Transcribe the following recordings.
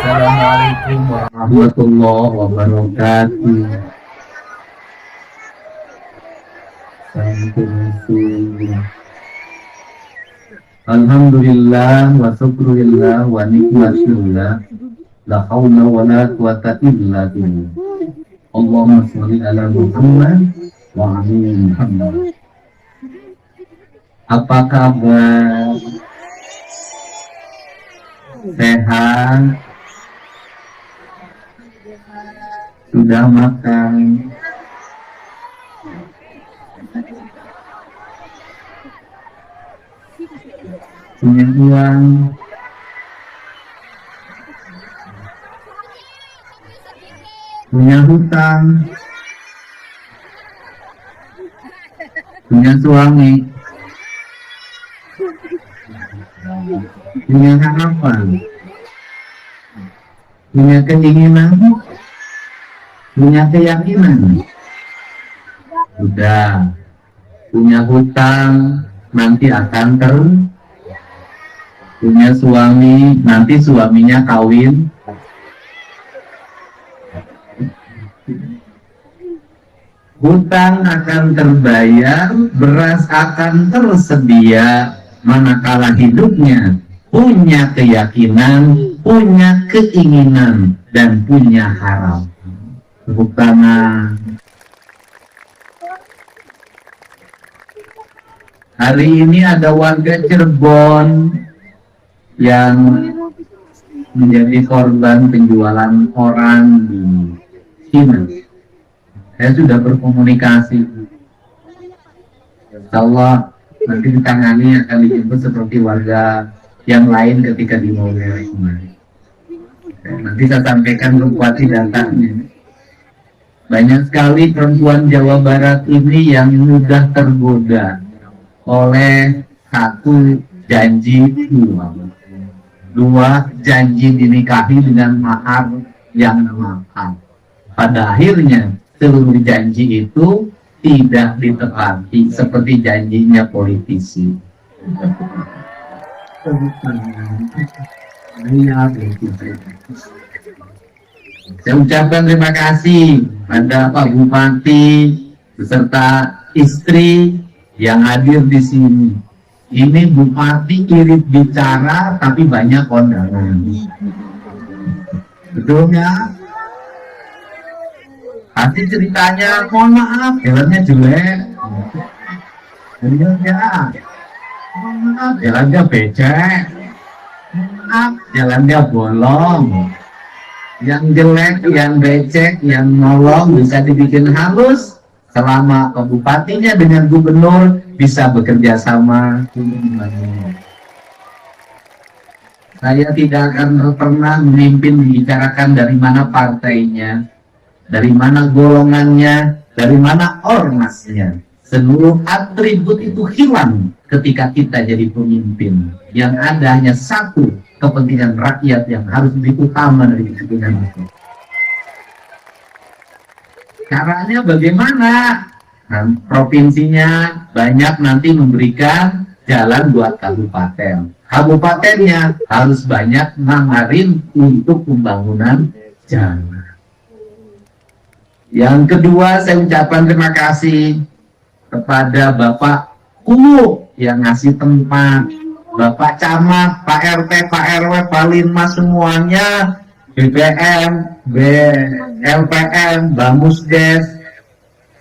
Assalamualaikum warahmatullahi wabarakatuh. Alhamdulillah wa syukurillah wa nikmatillah, la haula wa la quwata illa billah. Allahumma sholli ala Muhammad wa ali Muhammad. Apa kabar? Sehat? Sudah makan? Punya uang? Punya hutang? Punya suami? Punya harapan? Punya keinginan? Punya keyakinan? Sudah. Punya hutang, nanti akan punya suami, nanti suaminya kawin. Hutang akan terbayar, beras akan tersedia, manakala hidupnya punya keyakinan, punya keinginan, dan punya harapan. Tepuk tangan. Hari ini ada warga Cirebon yang menjadi korban penjualan orang di Cina. Saya sudah berkomunikasi. Insya Allah nanti ditangani akan dijemput seperti warga yang lain ketika di Morelia kemarin. Nanti saya sampaikan Bupati datanya. Banyak sekali perempuan Jawa Barat ini yang mudah tergoda oleh satu janji dua janji dinikahi dengan mahar yang mahal. Pada akhirnya seluruh janji itu tidak ditepati seperti janjinya politisi. Saya ucapkan terima kasih pada Pak Bupati beserta istri yang hadir di sini. Ini Bupati irit bicara tapi banyak kondangan. Betul ya? Pasti ceritanya, mohon maaf, jalannya jelek. Betul ya? Mohon maaf, jalannya becek. Mohon maaf, jalannya bolong. Yang jelek, yang becek, yang nolong bisa dibikin halus, selama bupatinya dengan gubernur bisa bekerja sama untuk membangun. Saya tidak akan pernah memimpin membicarakan dari mana partainya, dari mana golongannya, dari mana ormasnya. Seluruh atribut itu hilang ketika kita jadi pemimpin. Yang ada hanya satu, kepentingan rakyat yang harus lebih utama dari kepentingan itu. Caranya bagaimana? Nah, provinsinya banyak nanti memberikan jalan buat kabupaten. Kabupatennya harus banyak nangarin untuk pembangunan jalan. Yang kedua, saya ucapkan terima kasih kepada Bapak Kumu yang ngasih tempat, Bapak Camat, Pak RT, Pak RW, Pak Linmas semuanya, BPM, LPM, Bamusdes,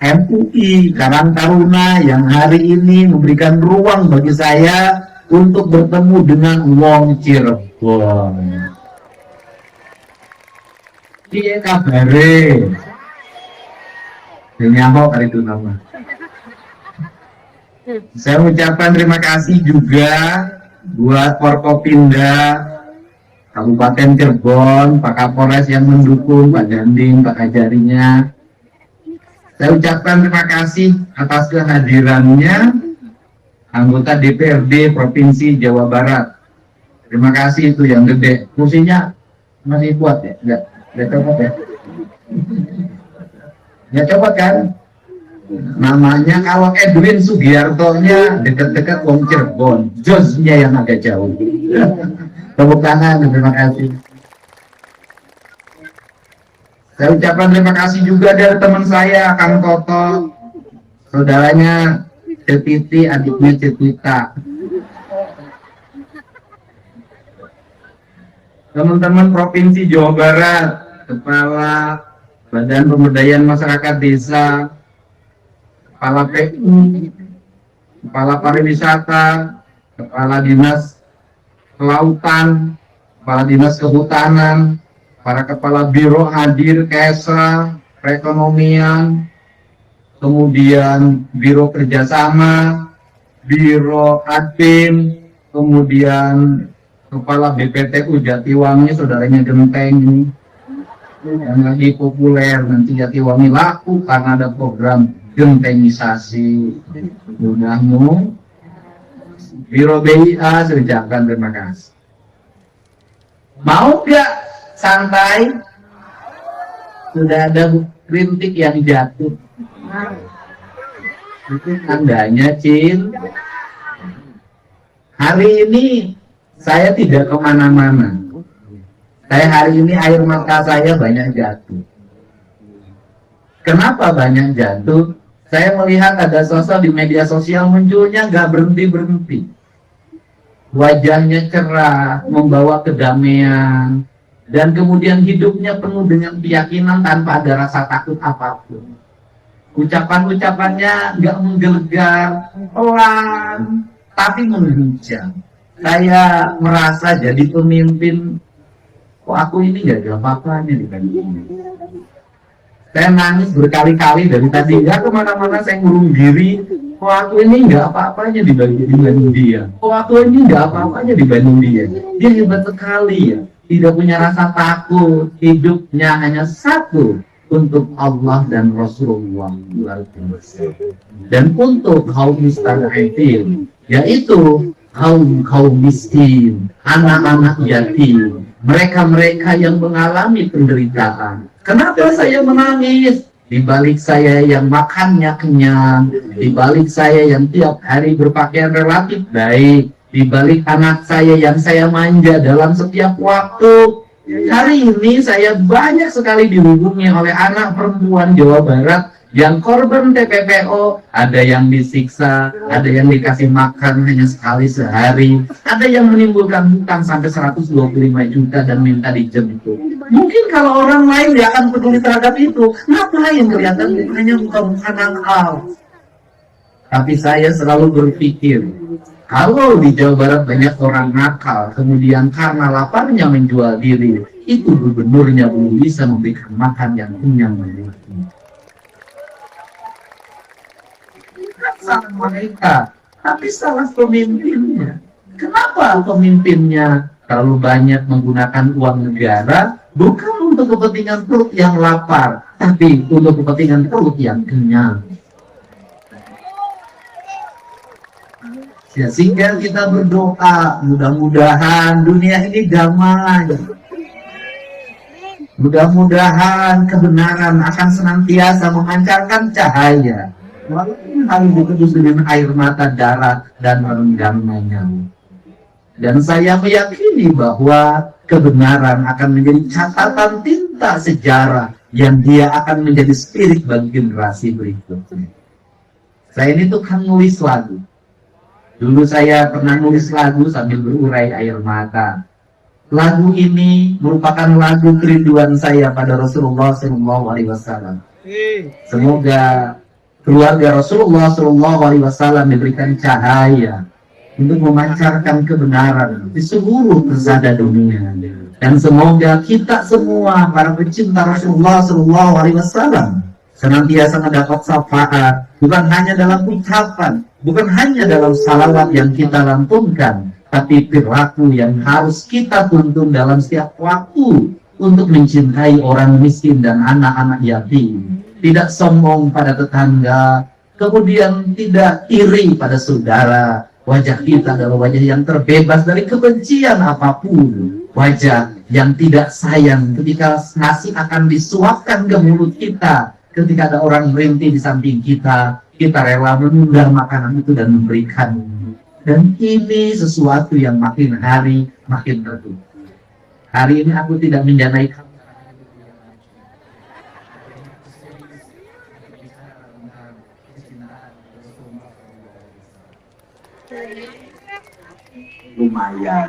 MUI, Karang Taruna yang hari ini memberikan ruang bagi saya untuk bertemu dengan Wong Cirebon. Iya kabare. Nyamuk hari itu nama. Saya ucapkan terima kasih juga buat Forkopimda Kabupaten Cirebon, Pak Kapolres yang mendukung, Pak Danding, Pak Kajarinya. Saya ucapkan terima kasih atas kehadirannya anggota DPRD Provinsi Jawa Barat. Terima kasih itu yang gede. Kursinya masih kuat ya? Enggak copot ya? Ya copot kan? Namanya kalau Edwin Sugiarto-nya dekat-dekat Wong Cirebon, Josnya yang agak jauh. Tepuk tangan, terima kasih. Saya ucapkan terima kasih juga dari teman saya, Kang Toto, saudaranya Cetiti, adiknya Cetita. Teman-teman Provinsi Jawa Barat, Kepala Badan Pemberdayaan Masyarakat Desa, Kepala PU, Kepala Pariwisata, Kepala Dinas Kelautan, Kepala Dinas Kehutanan, para kepala biro hadir, Kesa, perekonomian, kemudian biro kerjasama, biro admin, kemudian kepala BPTU Jatiwangi, saudaranya Genteng ini, yang lagi populer, nanti Jatiwangi laku karena ada program gentengisasi. Mudahmu, biro BIA, saya ucapkan terima kasih. Mau gak santai? Sudah ada kritik yang jatuh. Itu tandanya, Cin. Hari ini saya tidak kemana-mana. Saya hari ini air mata saya banyak jatuh. Kenapa banyak jatuh? Saya melihat ada sosok di media sosial munculnya gak berhenti-berhenti. Wajahnya cerah, membawa kedamaian, dan kemudian hidupnya penuh dengan keyakinan tanpa ada rasa takut apapun. Ucapan-ucapannya nggak menggelegar, pelan, tapi menghujam. Saya merasa jadi pemimpin, kok aku ini nggak ada apa-apanya dibanding ini. Saya nangis berkali-kali dari tadi, ya kemana-mana saya ngurung diri, kok aku ini nggak apa-apanya dibanding dia. Kok aku ini nggak apa-apanya dibanding dia. Dia hebat sekali ya. Tidak punya rasa takut, hidupnya hanya satu untuk Allah dan Rasulullah dan untuk kaum mustadafin, yaitu kaum miskin, anak-anak yatim, mereka-mereka yang mengalami penderitaan. Kenapa saya menangis? Di balik saya yang makannya kenyang, di balik saya yang tiap hari berpakaian relatif baik, di balik anak saya yang saya manja dalam setiap waktu. Hari ini saya banyak sekali dihubungi oleh anak perempuan Jawa Barat yang korban TPPO, ada yang disiksa, ada yang dikasih makan hanya sekali sehari, ada yang menimbulkan hutang sampai 125 juta dan minta dijemput. Mungkin kalau orang lain dia akan peduli terhadap itu, ngapain kelihatan mukanya bukan nakal. Tapi saya selalu berpikir, kalau di Jawa Barat banyak orang nakal, kemudian karena laparnya menjual diri, itu gubernurnya belum bisa memberikan makan yang kenyang. salah mereka, tapi salah pemimpinnya. Kenapa pemimpinnya terlalu banyak menggunakan uang negara bukan untuk kepentingan perut yang lapar, tapi untuk kepentingan perut yang kenyang? Ya, sehingga kita berdoa, mudah-mudahan dunia ini damai. Mudah-mudahan kebenaran akan senantiasa memancarkan cahaya, walaupun harus ditebus dengan air mata, darah, dan merenggangnya. Dan saya meyakini bahwa kebenaran akan menjadi catatan tinta sejarah yang dia akan menjadi spirit bagi generasi berikutnya. Saya ini tukang nulis lagu. Dulu saya pernah nulis lagu sambil berurai air mata. Lagu ini merupakan lagu kerinduan saya pada Rasulullah SAW. Semoga keluarga Rasulullah SAW diberikan cahaya untuk memancarkan kebenaran di seluruh pesada dunia. Dan semoga kita semua para pecinta Rasulullah SAW senantiasa mendapat syafaat, bukan hanya dalam ucapan, bukan hanya dalam salawat yang kita lantunkan, tapi perilaku yang harus kita tuntun dalam setiap waktu untuk mencintai orang miskin dan anak-anak yatim. Tidak sombong pada tetangga, kemudian tidak iri pada saudara. Wajah kita adalah wajah yang terbebas dari kebencian apapun. Wajah yang tidak sayang ketika nasi akan disuapkan ke mulut kita. Ketika ada orang merintih di samping kita, kita rela menunda makanan itu dan memberikan. Dan ini sesuatu yang makin hari makin teduh. Hari ini aku tidak menjanai kamu. Lumayan.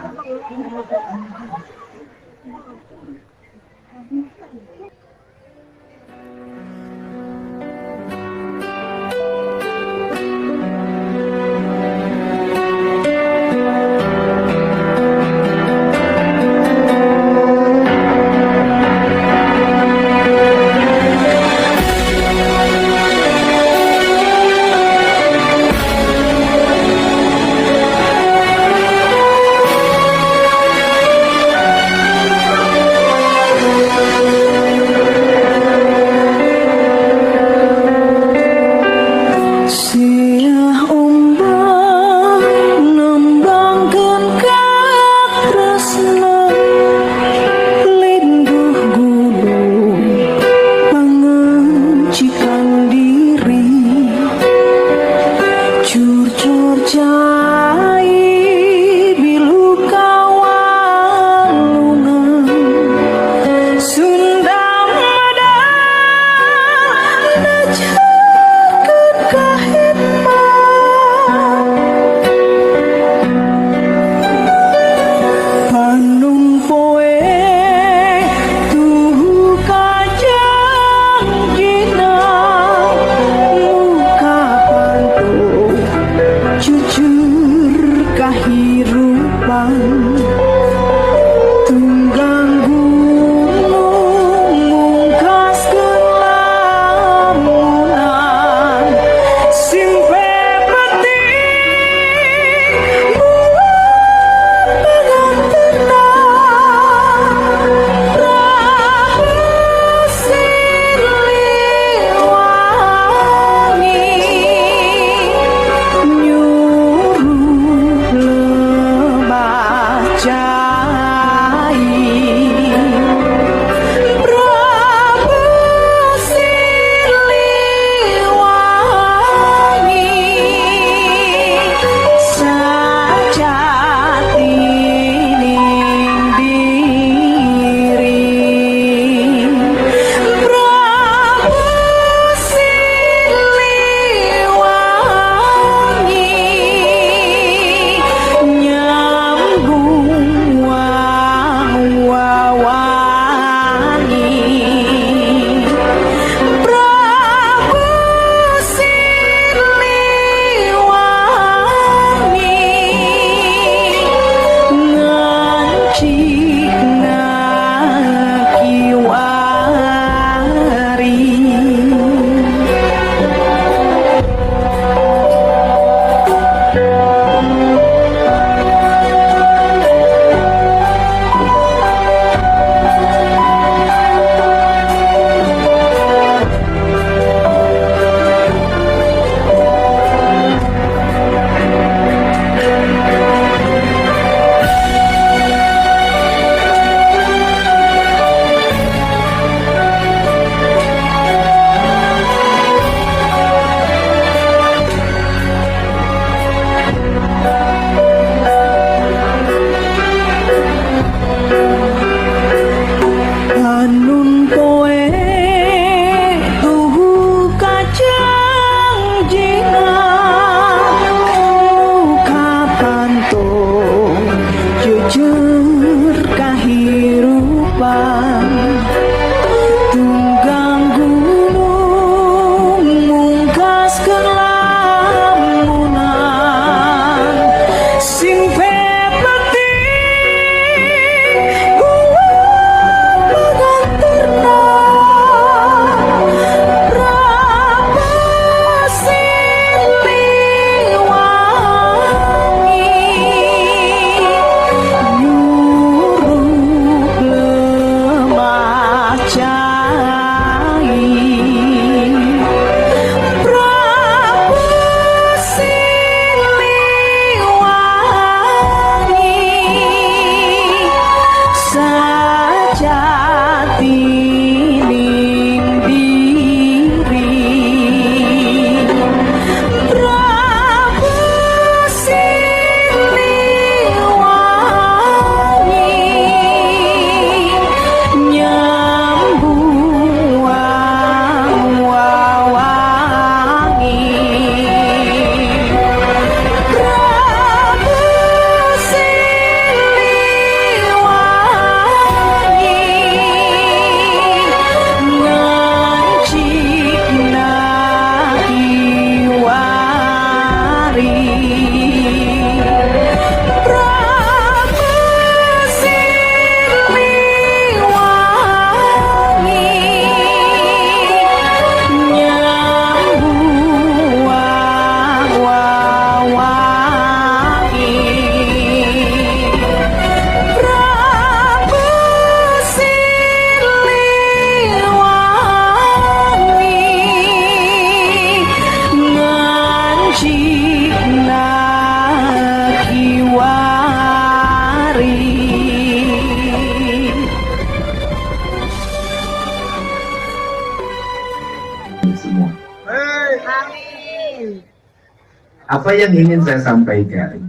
Apa yang ingin saya sampaikan?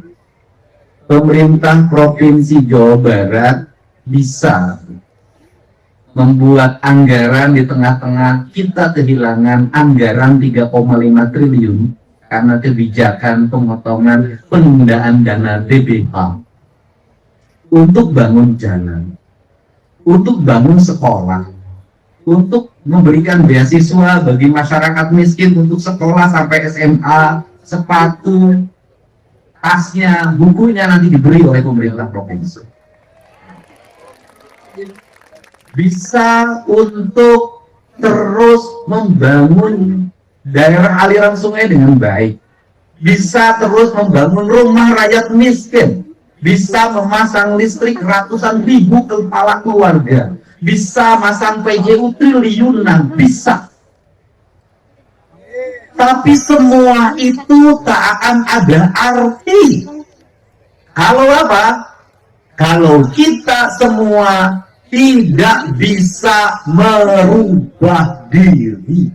Pemerintah Provinsi Jawa Barat bisa membuat anggaran di tengah-tengah kita kehilangan anggaran 3,5 triliun karena kebijakan pemotongan penundaan dana DBH untuk bangun jalan, untuk bangun sekolah, untuk memberikan beasiswa bagi masyarakat miskin untuk sekolah sampai SMA, sepatu, tasnya, bukunya nanti diberi oleh pemerintah provinsi. Bisa untuk terus membangun daerah aliran sungai dengan baik, bisa terus membangun rumah rakyat miskin, bisa memasang listrik ratusan ribu kepala keluarga, bisa masang PJU triliunan, bisa. Tapi semua itu tak akan ada arti kalau apa? Kalau kita semua tidak bisa merubah diri.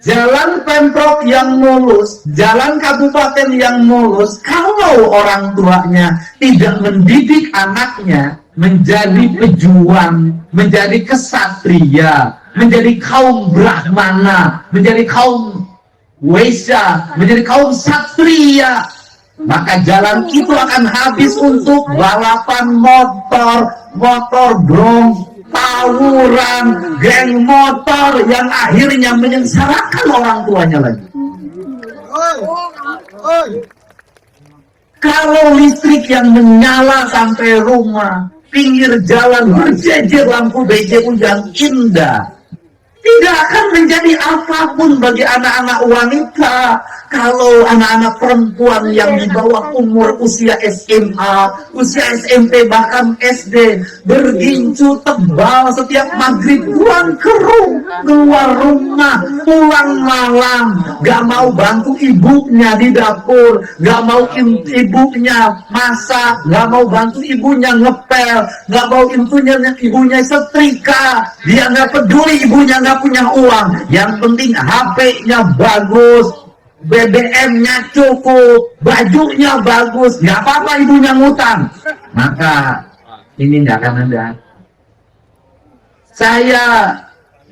Jalan Pemprov yang mulus, jalan kabupaten yang mulus, kalau orang tuanya tidak mendidik anaknya menjadi pejuang, menjadi kesatria, menjadi kaum Brahmana, menjadi kaum Wesya, menjadi kaum Satria, maka jalan itu akan habis untuk balapan motor, motor bronc, tawuran, geng motor yang akhirnya menyengsarakan orang tuanya lagi. Kalau listrik yang menyala sampai rumah, pinggir jalan berjejer lampu BJU yang indah, tidak akan menjadi apapun bagi anak-anak wanita. Kalau anak-anak perempuan yang di bawah umur usia SMA, usia SMP, bahkan SD, bergincu tebal setiap maghrib, pulang keluar rumah, pulang malam, gak mau bantu ibunya di dapur, gak mau ibunya masak, gak mau bantu ibunya ngepel, gak mau ibunya setrika, dia gak peduli ibunya gak punya uang, yang penting HP-nya bagus, BBM-nya cukup, bajunya bagus, nggak apa-apa ibunya ngutang, maka ini nggak akan ada. Saya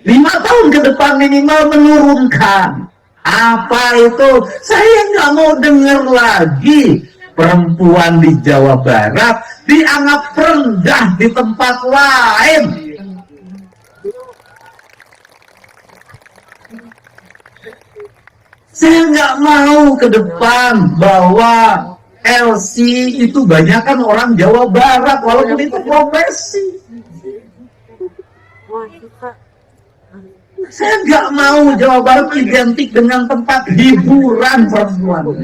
5 tahun ke depan minimal menurunkan apa itu. Saya nggak mau dengar lagi perempuan di Jawa Barat dianggap rendah di tempat lain. Saya nggak mau ke depan bahwa LC itu banyakkan orang Jawa Barat, walaupun itu profesi. Saya nggak mau Jawa Barat identik dengan tempat hiburan perempuan.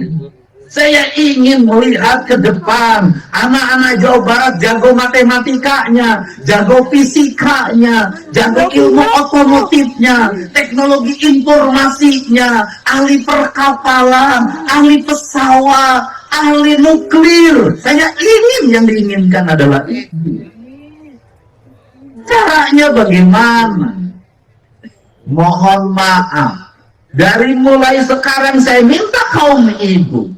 Saya ingin melihat ke depan anak-anak Jawa Barat jago matematikanya, jago fisikanya, jago ilmu otomotifnya, teknologi informasinya, ahli perkapalan, ahli pesawat, ahli nuklir. Saya ingin, yang diinginkan adalah itu. Caranya bagaimana? Mohon maaf, dari mulai sekarang saya minta kaum ibu,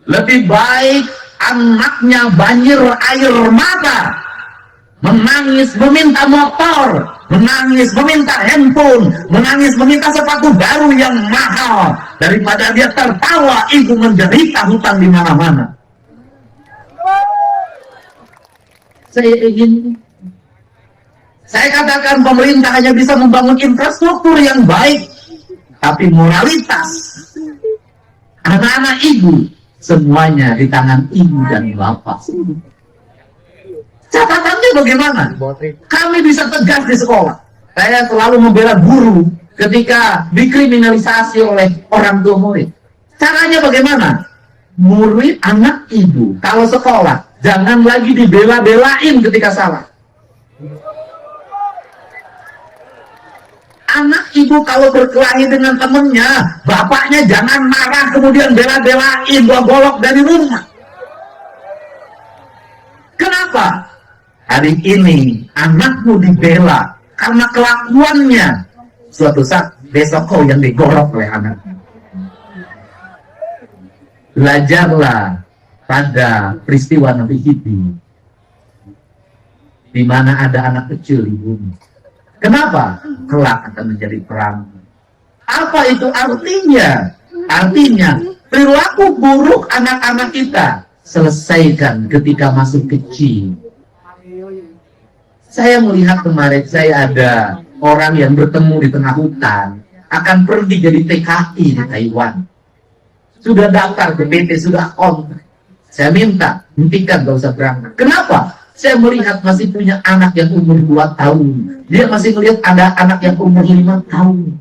lebih baik anaknya banjir air mata, menangis meminta motor, menangis meminta handphone, menangis meminta sepatu baru yang mahal, daripada dia tertawa ibu menderita hutang di mana-mana. Saya katakan pemerintah hanya bisa membangun infrastruktur yang baik, tapi moralitas anak-anak ibu semuanya di tangan ibu dan bapak. Catatannya bagaimana? Kami bisa tegas di sekolah. Saya selalu membela guru ketika dikriminalisasi oleh orang tua murid. Caranya bagaimana? Murid anak ibu kalau sekolah jangan lagi dibela-belain ketika salah. Anak ibu kalau berkelahi dengan temennya, bapaknya jangan marah kemudian bela-belain, bawa golok dari rumah. Kenapa? Hari ini anakmu dibela karena kelakuannya. Suatu saat besok kau yang digorok oleh anaknya. Belajarlah pada peristiwa Nabi Khidir, di mana ada anak kecil di bumi. Kenapa? Kelak akan menjadi perang. Apa itu artinya? Artinya perilaku buruk anak-anak kita selesaikan ketika masih kecil. Saya melihat kemarin, saya ada orang yang bertemu di tengah hutan, akan pergi jadi TKI di Taiwan. Sudah daftar ke PT, sudah kontrak. Saya minta, hentikan, gak usah berangkat. Kenapa? Saya melihat masih punya anak yang umur 2 tahun. Dia masih melihat ada anak yang umur 5 tahun.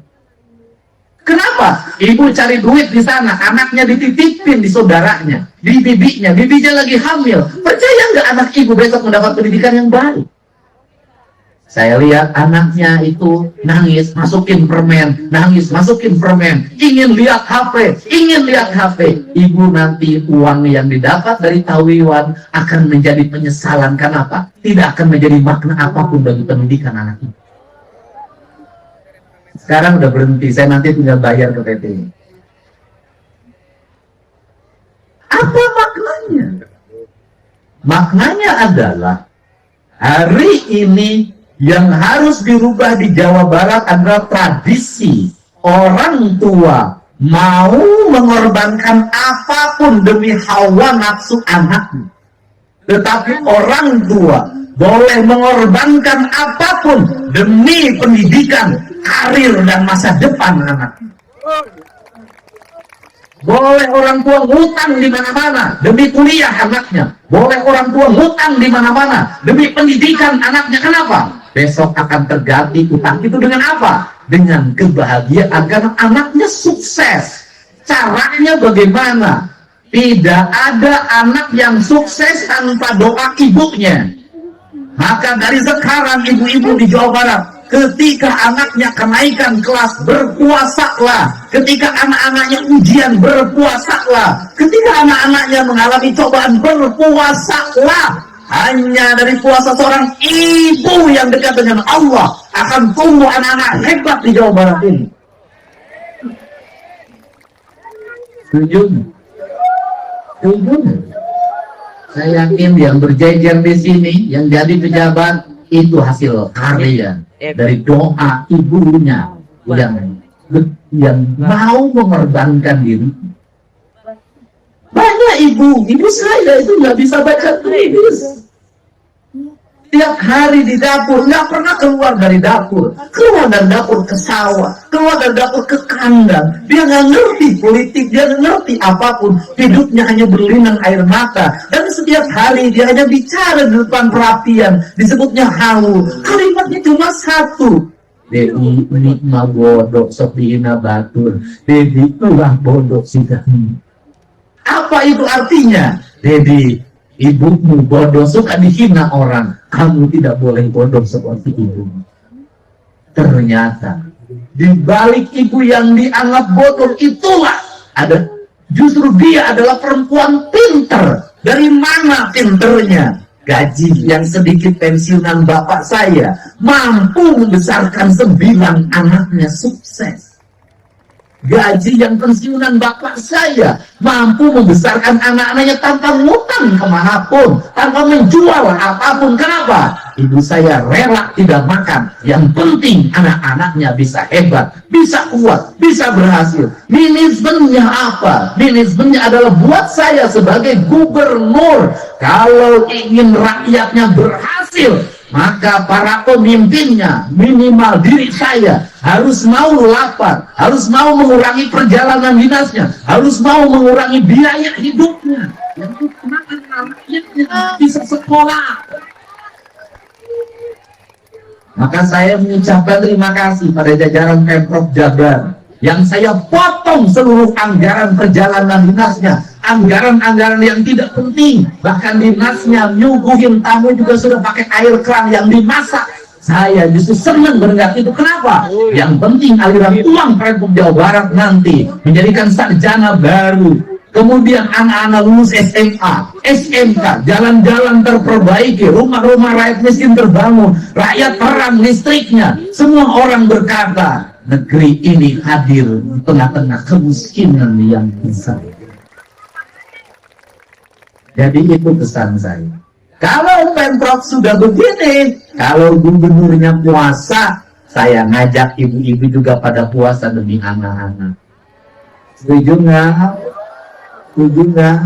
Kenapa? Ibu cari duit di sana, anaknya dititipin di saudaranya, di bibinya lagi hamil. Percaya nggak anak ibu besok mendapat pendidikan yang baik? Saya lihat anaknya itu nangis, masukin permen, nangis, masukin permen, ingin lihat HP, Ibu nanti uang yang didapat dari Taiwan akan menjadi penyesalan. Kenapa? Tidak akan menjadi makna apapun bagi pendidikan anak itu. Sekarang udah berhenti, saya nanti tinggal bayar ke PT. Apa maknanya? Maknanya adalah hari ini yang harus dirubah di Jawa Barat adalah tradisi orang tua mau mengorbankan apapun demi hawa nafsu anaknya. Tetapi orang tua boleh mengorbankan apapun demi pendidikan, karir, dan masa depan anaknya. Boleh orang tua ngutang di mana-mana demi kuliah anaknya. Boleh orang tua ngutang di mana-mana demi pendidikan anaknya. Kenapa? Besok akan terganti utang itu dengan apa? Dengan kebahagiaan karena anaknya sukses. Caranya bagaimana? Tidak ada anak yang sukses tanpa doa ibunya. Maka dari sekarang ibu-ibu di Jawa Barat, ketika anaknya kenaikan kelas, berpuasalah. Ketika anak-anaknya ujian, berpuasalah. Ketika anak-anaknya mengalami cobaan, berpuasalah. Hanya dari puasa seorang ibu yang dekat dengan Allah akan tumbuh anak-anak hebat di Jawa Barat ini. Setuju? Setuju? Saya yakin yang berjejer di sini, yang jadi pejabat, itu hasil karya dari doa ibunya yang mau mengorbankan diri. Banyak ibu saya itu nggak bisa baca tulis. Tiap hari di dapur, nggak pernah keluar dari dapur. Keluar dari dapur ke sawah, keluar dari dapur ke kandang. Dia nggak ngerti politik, dia nggak ngerti apapun. Hidupnya hanya berlinang air mata. Dan setiap hari dia hanya bicara di depan perapian. Disebutnya halu. Kalimatnya cuma satu. Dedi ini mah bodoh, sopina batur. Dedi ulah bodoh sih kami. Apa itu artinya? Dedi, ibumu bodoh, suka dihina orang. Kamu tidak boleh bodoh seperti ibu. Ternyata di balik ibu yang dianggap bodoh itulah ada, justru dia adalah perempuan pinter. Dari mana pinternya? Gaji yang sedikit pensiunan bapak saya mampu membesarkan 9 anaknya sukses. Gaji yang pensiunan bapak saya mampu membesarkan anak-anaknya tanpa ngutang kemanapun, tanpa menjual apapun. Kenapa? Ibu saya rela tidak makan. Yang penting anak-anaknya bisa hebat, bisa kuat, bisa berhasil. Manajemennya apa? Manajemennya adalah buat saya sebagai gubernur. Kalau ingin rakyatnya berhasil, maka para pemimpinnya, minimal diri saya, harus mau lapar, harus mau mengurangi perjalanan dinasnya, harus mau mengurangi biaya hidupnya. Yang rakyatnya bisa sekolah. Maka saya mengucapkan terima kasih pada jajaran Pemprov Jabar yang saya potong seluruh anggaran perjalanan dinasnya, anggaran-anggaran yang tidak penting. Bahkan dinasnya nyuguhin tamu juga sudah pakai air keran yang dimasak. Saya justru senang mendengar itu. Kenapa? Yang penting aliran uang Pemprov Jawa Barat nanti menjadikan sarjana baru. Kemudian anak-anak lulus SMA, SMK, jalan-jalan terperbaiki, rumah-rumah rakyat miskin terbangun, rakyat terang listriknya. Semua orang berkata, negeri ini hadir di tengah-tengah kemiskinan yang besar. Jadi itu pesan saya. Kalau Pemprov sudah begini, kalau gubernurnya puasa, saya ngajak ibu-ibu juga pada puasa demi anak-anak. Setuju nggak? Setuju nggak?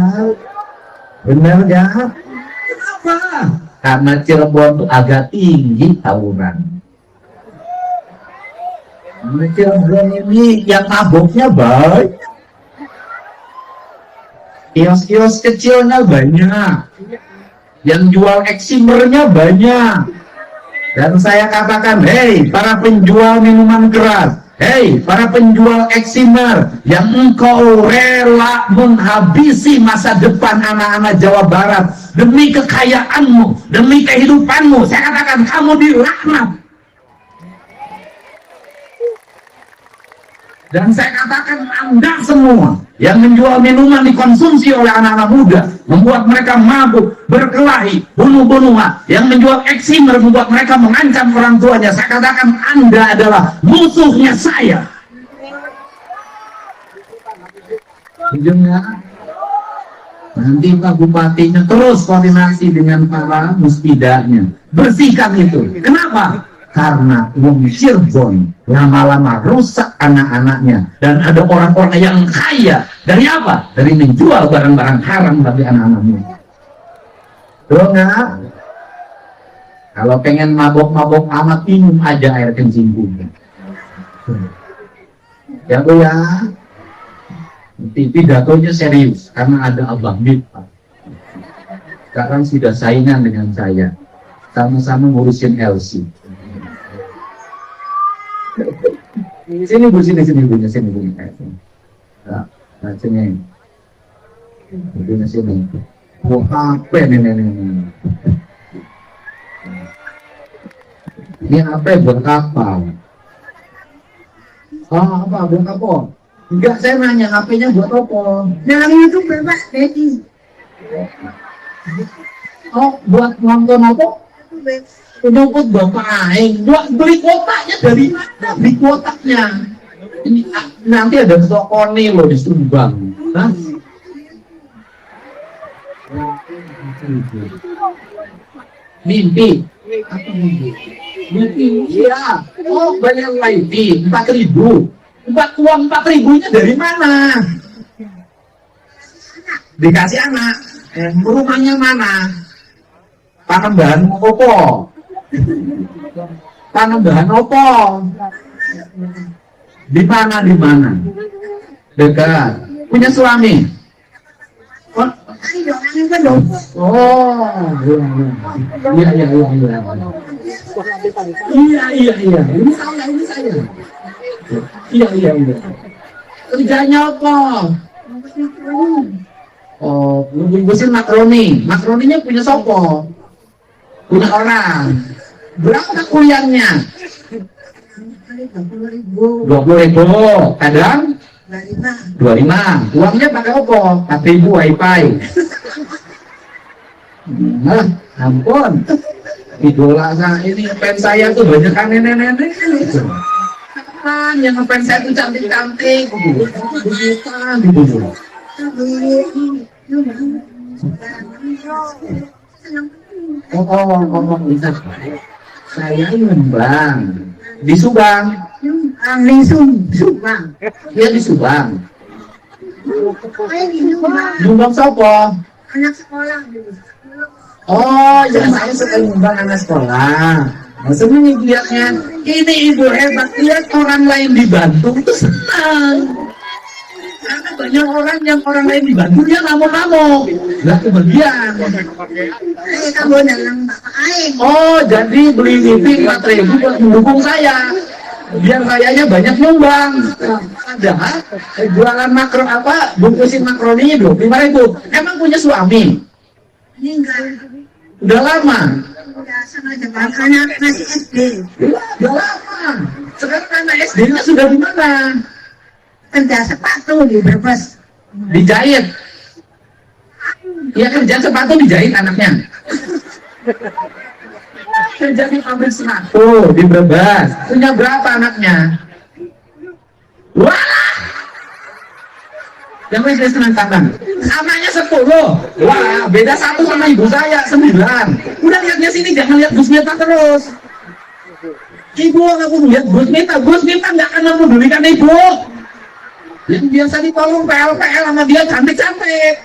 Benar nggak? Kenapa? Karena Cirebon itu agak tinggi tawuran. Cirebon ini yang maboknya banyak. Kios-kios kecilnya banyak, yang jual eksimernya banyak. Dan saya katakan, hei para penjual minuman keras, hei para penjual eksimer, yang engkau rela menghabisi masa depan anak-anak Jawa Barat demi kekayaanmu, demi kehidupanmu, saya katakan kamu dilaknat. Dan saya katakan Anda semua yang menjual minuman dikonsumsi oleh anak-anak muda, membuat mereka mabuk, berkelahi, bunuh-bunuhan, yang menjual eksimer membuat mereka mengancam orang tuanya, saya katakan Anda adalah musuhnya saya. Ujungnya nanti Pak Bupatinya terus koordinasi dengan para muspidanya, bersihkan itu. Kenapa? Karena wong Cirebon lama-lama rusak anak-anaknya, dan ada orang-orang yang kaya dari apa? Dari menjual barang-barang haram bagi anak-anaknya. Tuh nggak? Kalau pengen mabok-mabok amat, minum aja air kencing putih. Ya Bu ya. Pidatonya serius karena ada Abang Miftah. Sekarang sudah saingan dengan saya, sama-sama ngurusin LC. Sini Bu, sini Bu, sini Bu. Nah, sini. Begini sini. Bu, apa ini? Ini apa buat kapal? Oh, apa buat kapal? Enggak, saya nanya HP-nya buat apa? Dalam YouTube Bapak Dedi. Oh, buat nonton apa? Nyopot bapak aing, beli kotaknya dari mana? Beli kotaknya ini nanti ada sokone loh di Sumbang. Hah? Mimpi apa mimpi? Mimpi, iya. Oh, bayar lagi 4.000. Uang 4.000-nya dari mana? Dikasih anak. Rumahnya mana? Panembahan opo? Panembahan opo? Di mana? Dekat. Punya suami? Oh, iya. Ini saya. Iya. Kerjanya apa? Oh, bungkusin makaroni. Makaroninya punya sopo? Punya orang. Berapa kuliahnya? 20.000. Kadang 25. Uangnya pakai apa? 4.000 wifi. Nah, ampun. Idola saya ini, fans saya tuh banyak kan nenek-nenek. Kan yang fans saya tuh cantik-cantik. Bukan. Oh, bisa. Saya nyumbang di Subang. Di Subang. Iya di Subang. Nyumbang siapa? Anak sekolah dulu. Oh, ya saya suka nyumbang anak sekolah. Maksudnya lihatnya, ini ibu hebat, lihat orang lain dibantu itu senang. Karena banyak orang yang orang lain dibantu dia ngamuk-ngamuk, nggak kebagian. Kamu dalam Bapak Aing. Oh, jadi beli TV 4.000 buat mendukung saya, biar sayanya banyak nyumbang. Padahal jualan makro apa, bungkusin makroninya 25.000. Emang punya suami? Meninggal. Udah lama? Udah sengaja anak masih SD. Udah lama. Sekarang anak SD-nya sudah di mana? Kerja sepatu di Brebes. Dijahit. Ya kerja sepatu dijahit anaknya. Kerja di pabrik sepatu di Brebes. Punya berapa anaknya? Yang SD senang kanan. Anaknya 10. Wah, beda 1 sama ibu saya 9. Udah lihatnya sini, jangan lihat Gus Miftah terus. Ibu aku lihat Gus Miftah nggak akan mempedulikan ibu. Yang biasa ditolong PL sama dia cantik-cantik.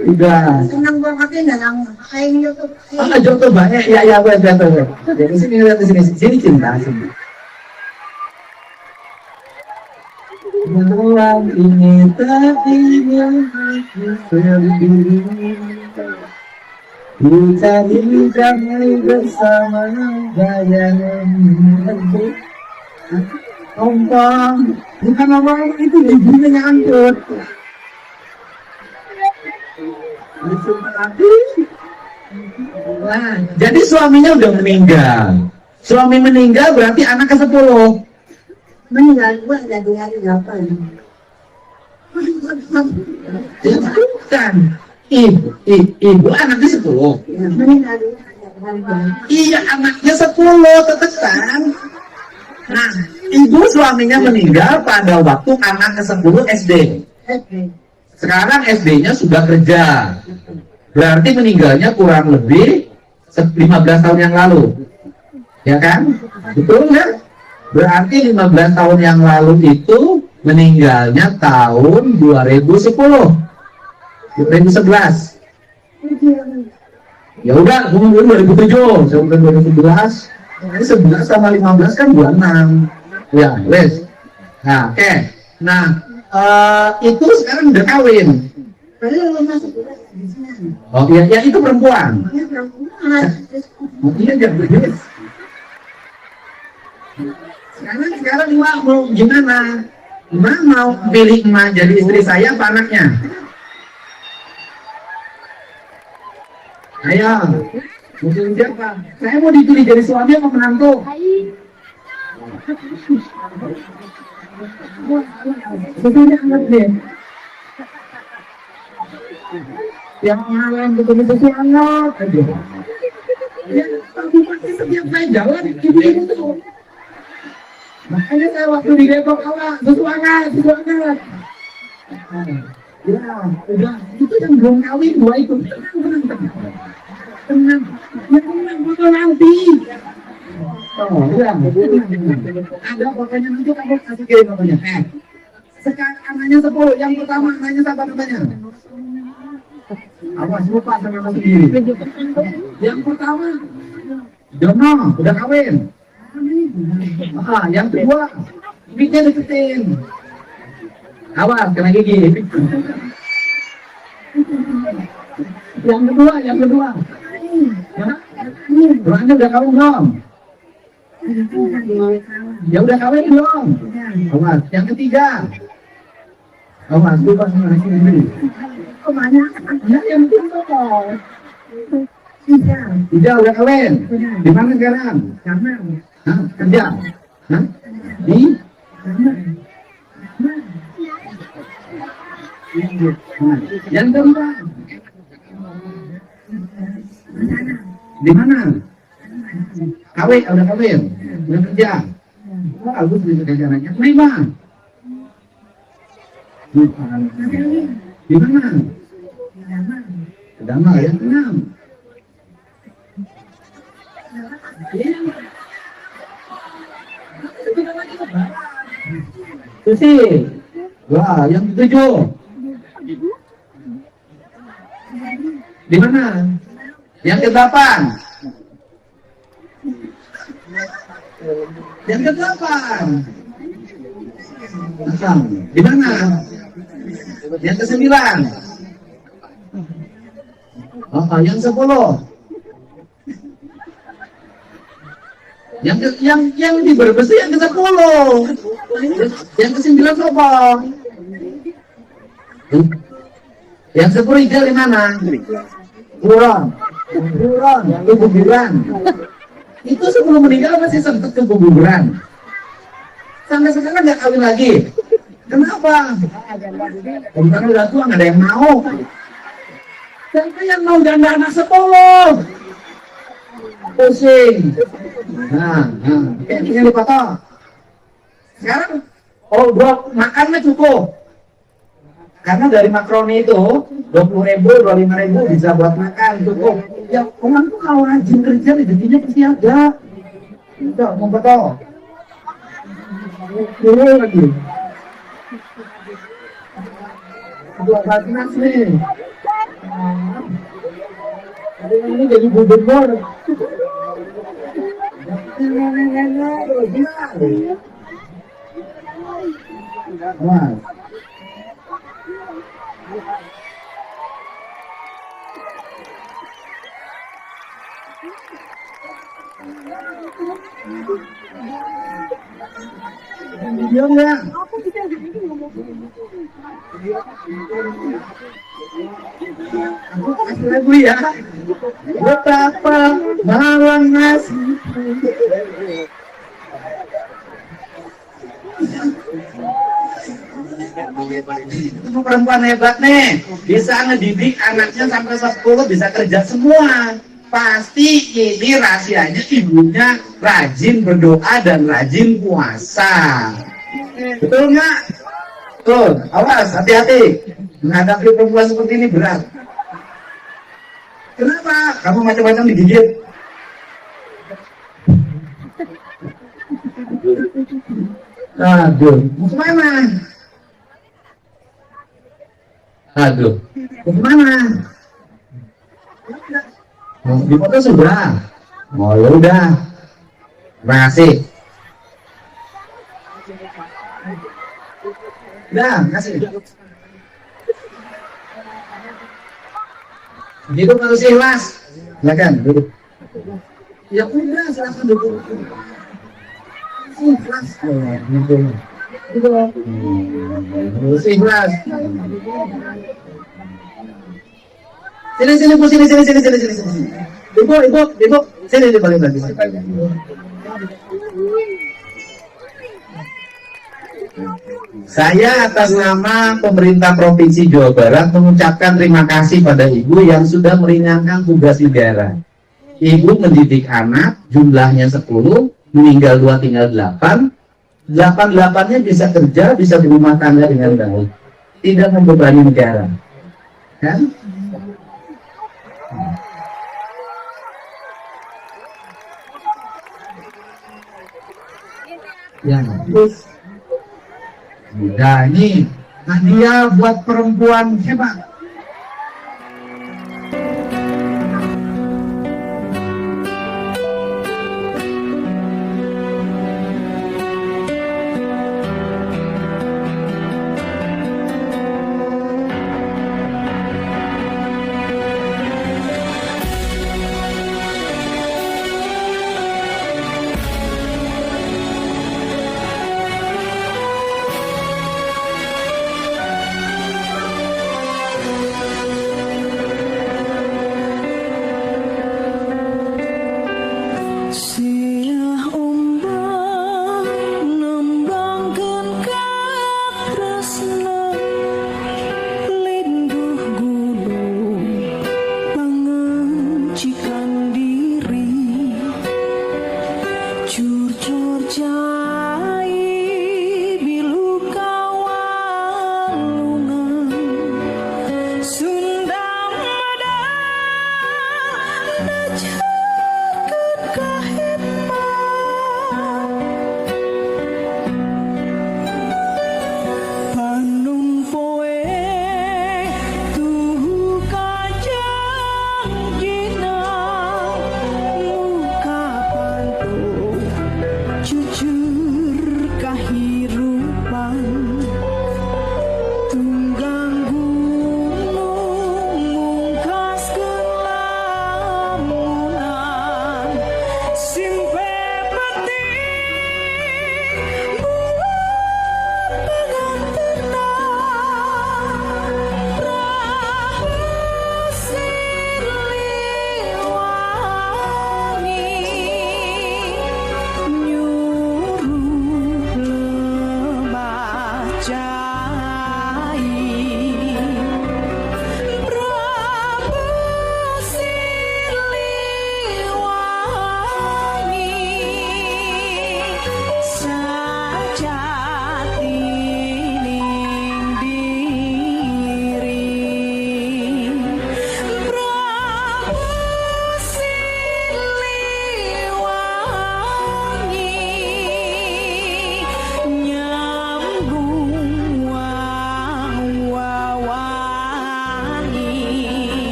Udah. Senang banget ya yang kain YouTube. Jatuh banyak. Ya, gue jatuh. Jadi sini lihat di sini. Sini cinta sini. Malam ini tak ingin aku sendiri. Mencari damai bersama bayanganmu. Ompong, bukan ngomong itu ibunya nyangkut. Nah, jadi suaminya udah meninggal. Suami meninggal berarti anak ke-10. Meninggal gua ada 2 hari 8. Bukan. Ibu anaknya 10. Meninggal dulu ada hari 8. Iya, anaknya 10 tetesan. Nah, ibu suaminya meninggal pada waktu anak ke-10 SD. Sekarang SD-nya sudah kerja. Berarti meninggalnya kurang lebih 15 tahun yang lalu. Ya kan? Betul ya? Berarti 15 tahun yang lalu itu meninggalnya tahun 2010. 2011. Ya udah, umur 2007, sampai 2011. Ini 11 sama 15 kan 26. Ya, wes. Nah, oke. Nah, itu sekarang udah kawin. Oh iya, ya itu perempuan. Oh, iya, jangan. Sekarang Emak mau gimana? Emak mau pilih Emak jadi istri saya apa anaknya? Ayo, mau pilih siapa? Saya mau dipilih jadi suami apa menantu? Sebetulnya anget deh. Yang malam betul-betul sangat aja. Ya, tapi pasti setiap saya jalan ibu-ibu tuh. Makanya saya waktu di Depok awal sesuangat. Ya, udah itu yang belum kawin 2 itu tenang. Ya tenang bakal nanti. Oh, ya. Ada pokoknya nanti kamu kasih kirim pokoknya. Sekarang anaknya 10, yang pertama anaknya siapa namanya? Awas lupa sama nama sendiri. Yang pertama Jono, udah kawin. Yang kedua bibitnya deketin. Awas kena gigi. Yang kedua Doanya udah kawin belum? Ya udah kawin belum? Awas, yang ketiga. Awas, lupa sama nama sendiri. Kemana? Ya, yang ketiga. Ija udah kawin. Di mana sekarang? Hah? Kerja? Hah? Di? Yang kedua. Di mana? Kawin, udah kawin. Udah kerja. Wah, bagus bisa kerjanya. Terima. Di mana? Kedama yang 6. Susi. Wah, yang 7. Di mana? Yang ke-8. Yang ke-8. Di mana? Yang ke-9. Yang 10. Yang di Brebes yang ke-10. Yang ke-9 apa? Yang 10 ideal di mana? Buron, itu kuburan. Itu sebelum meninggal masih sempat ke kuburan. Sampai sekarang nggak kawin lagi. Kenapa? Karena udah tua nggak ada yang mau. Siapa yang mau janda anak 10? Pusing. Nah, ini yang dipotong. Sekarang, buat makannya cukup. Karena dari makroni itu 20.000, 25.000 bisa buat makan cukup. Ya orang tuh kalau rajin kerja rezekinya pasti ada. Itu mau betul. Dulu lagi. Buat Basnas nih. Ada yang ini jadi gubernur. Wah. Videonya. Aku kasih lagu ya. Betapa malang nasib. Itu perempuan hebat nih, bisa ngedidik anaknya sampai 10 bisa kerja semua. Pasti ini rahasianya ibunya rajin berdoa dan rajin puasa. Betul nggak? Tuh, awas, hati-hati. Menghadapi perempuan seperti ini berat. Kenapa? Kamu macam-macam digigit. Aduh, mau kemana? Aduh, mau kemana? Di foto sudah. Oh ya udah. Terima kasih. Udah, kasih. Duduk harus ikhlas. Silakan duduk. Ya udah, silakan duduk. Ikhlas. Duduk. Harus ikhlas. Sini Bu, sini. Ibu, sini balik lagi. Saya atas nama pemerintah Provinsi Jawa Barat mengucapkan terima kasih pada Ibu yang sudah meringankan tugas negara. Ibu mendidik anak, jumlahnya 10, meninggal 2 tinggal 8. 8-8-nya bisa kerja, bisa berumah tangga dengan baik. Tidak membebani negara. Kan? Ya, terus udah ini hadiah buat perempuan hebat.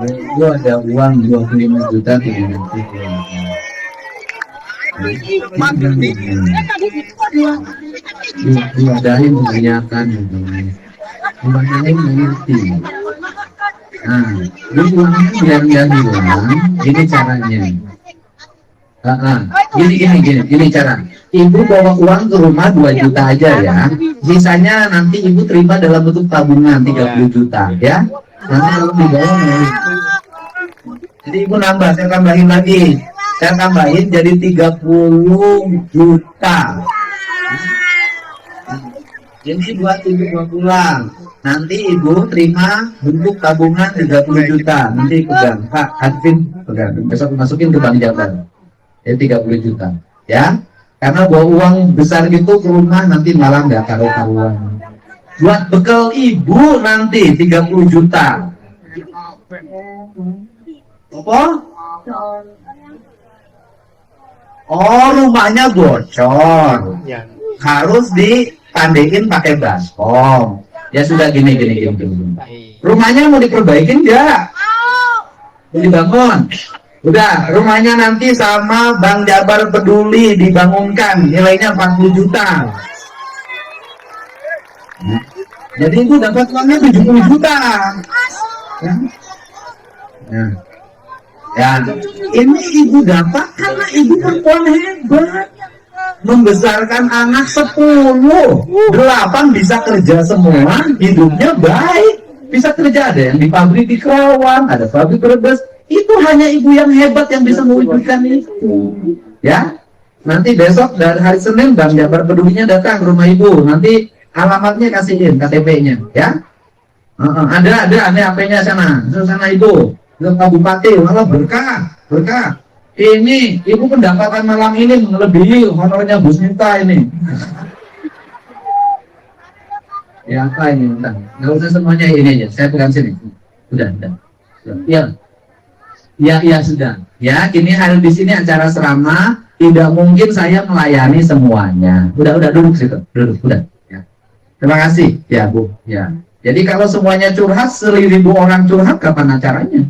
Itu ada uang 25 juta tidak nanti diadain kebanyakan kebanyakan mengerti. Nah, jadi uangnya biar hilang, ini caranya. Gini cara. Ibu bawa uang ke rumah 2 juta aja ya. Sisanya nanti ibu terima dalam bentuk tabungan 30 juta ya. Nanti kalau dibawa jadi ibu nambah, saya tambahin lagi. Saya tambahin jadi 30 juta. Jadi buat ibu bawa pulang. Nanti ibu terima bentuk tabungan 30 juta. Nanti pegang, Pak Advin pegang. Besok masukin ke Bank Jabar. Ya 30 juta. Ya. Karena bawa uang besar gitu ke rumah nanti malah nggak karu-karuan. Buat bekal ibu nanti 30 juta. Apa? Oh, rumahnya bocor. Harus dipandein pakai baskom. Ya sudah gini. Rumahnya mau diperbaikin enggak? Mau dibangun? Udah, rumahnya nanti sama Bank Jabar Peduli dibangunkan, nilainya 40 juta. Jadi ibu dapat uangnya 70 juta. Ya, ini ibu dapat karena ibu perempuan hebat. Membesarkan anak 10, 8 bisa kerja semua, hidupnya baik. Bisa kerja, ada yang di pabrik di Kerawang, ada pabrik berbes. Itu hanya ibu yang hebat yang bisa mewujudkan itu. Ya, nanti besok dari hari Senin Bank Jabar Pedulinya datang ke rumah ibu. Nanti alamatnya kasihin, KTP-nya, ya. Ada HP-nya sana ibu. Ke Pak Bupati, malah berkah. Ini ibu pendapatan malam ini melebihi honornya Bu Smita ini. Ya apa ini? Nggak usah semuanya ini aja. Saya pegang sini. Udah. Ya sudah. Ya, kini hari di sini acara serama, tidak mungkin saya melayani semuanya. Udah duduk situ. Udah. Ya. Terima kasih, ya Bu. Ya. Jadi kalau semuanya curhat, 1.000 orang curhat, kapan acaranya?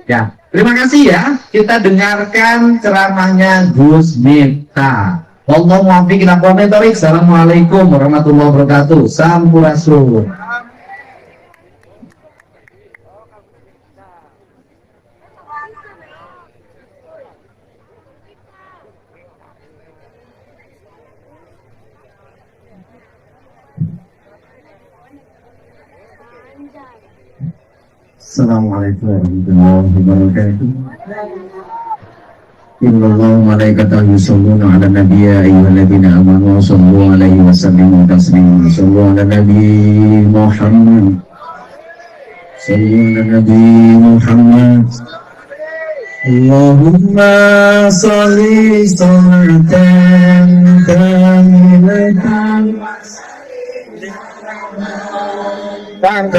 Ya. Terima kasih ya. Kita dengarkan ceramahnya Gus Miftah. Wallahu muwaffiq ila aqwamit thoriq. Assalamualaikum warahmatullahi wabarakatuh. Sampurasun. Assalamualaikum warahmatullahi wabarakatuh. Inna Allah malaikatahu yusholluna ala nabiyya ayyuhalladzina amanu shollu alaihi wa sallimu taslima. Shollu ala nabi Muhammad. Shollu ala nabi Muhammad. Allahumma sholli sholatan kamilatan ala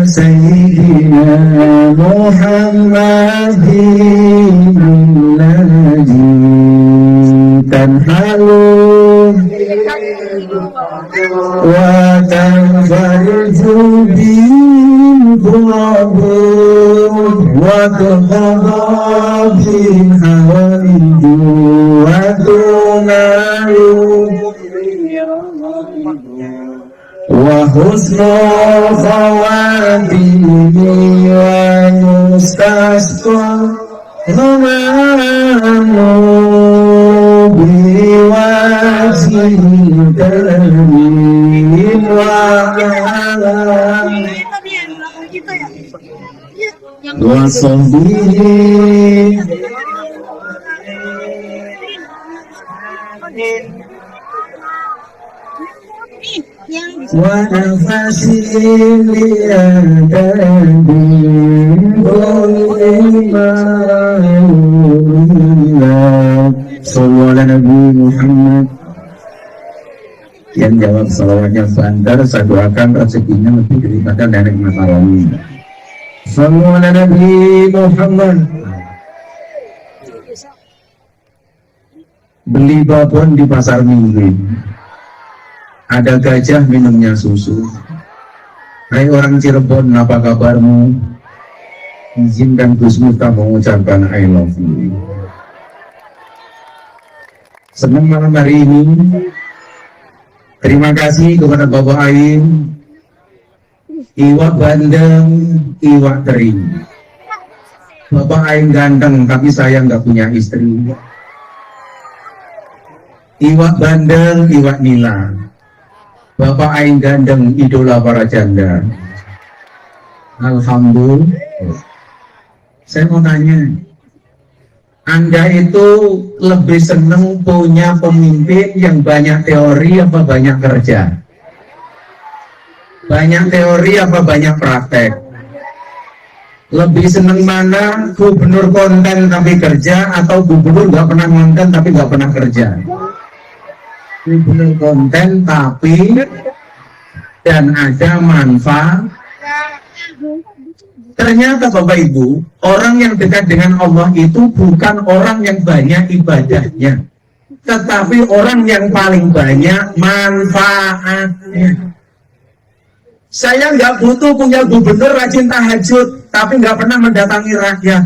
sayyidina Muhammadin alladhi tanhalu wa tanfariju bil qurabun wa taqadha bil hawaiju wa tunalu wa husnul khawatimi wa yustasqa ghamanu biwajhil karim wa ala wa sahbihi wa nafasin liadadin sallallahu ala Nabi Muhammad. Yang jawab salawatnya bandar, saya doakan rezekinya lebih daripada nenek Mataroni. Sallallahu ala Nabi Muhammad. Beli babon di pasar minggu, ada gajah minumnya susu, Hai orang Cirebon, apa kabarmu? Izinkan Gus Miftah mengucapkan I love you. Senang malam hari ini. Terima kasih kepada Bapak Ain, Iwak bandeng, iwak teri. Bapak Ain ganteng, tapi saya nggak punya istri. Iwak bandeng, iwak nila. Bapak Ain ganteng, idola para janda. Alhamdulillah. Saya mau tanya, Anda itu lebih senang punya pemimpin yang banyak teori apa banyak kerja? Banyak teori apa banyak praktek? Lebih senang mana, gubernur konten tapi kerja atau gubernur nggak pernah konten tapi nggak pernah kerja? Gubernur konten tapi dan ada manfaat. Ternyata Bapak Ibu, orang yang dekat dengan Allah itu bukan orang yang banyak ibadahnya, tetapi orang yang paling banyak manfaatnya. Saya nggak butuh punya gubernur rajin tahajud, tapi nggak pernah mendatangi rakyat.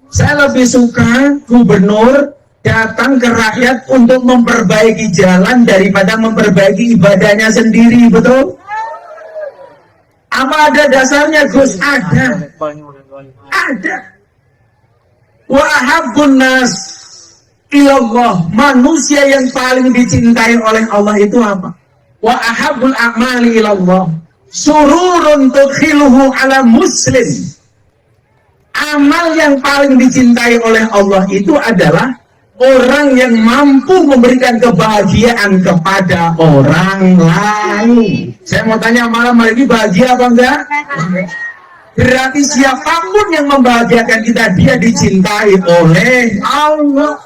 Saya lebih suka gubernur datang ke rakyat untuk memperbaiki jalan daripada memperbaiki ibadahnya sendiri, betul? Apa ada dasarnya, Gus? Ada. Ada. Wa ahabbun nas ilallah. Manusia yang paling dicintai oleh Allah itu apa? Wa ahabbul a'mali ilallah sururun tudkhiluhu ala muslim. Amal yang paling dicintai oleh Allah itu adalah orang yang mampu memberikan kebahagiaan kepada orang lain. Saya mau tanya malam hari ini, bahagia apa enggak? Berarti siapapun yang membahagiakan kita, dia dicintai oleh Allah.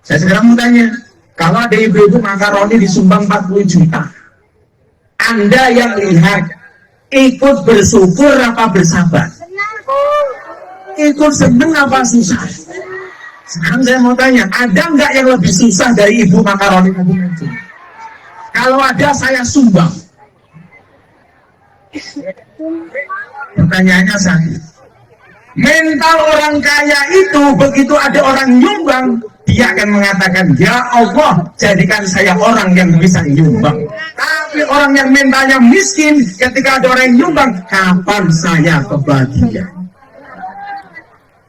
Saya sekarang mau tanya, kalau ada ibu-ibu makaroni disumbang 40 juta, Anda yang lihat, ikut bersyukur apa bersabar? Ikut seneng apa susah? Sekarang saya mau tanya, ada nggak yang lebih susah dari ibu makaroni tadi? Kalau ada, saya sumbang. Pertanyaannya satu. Mental orang kaya itu, begitu ada orang nyumbang, dia akan mengatakan, ya Allah, jadikan saya orang yang bisa nyumbang. Tapi orang yang mentalnya miskin, ketika ada orang yang nyumbang, kapan saya kebahagiaan?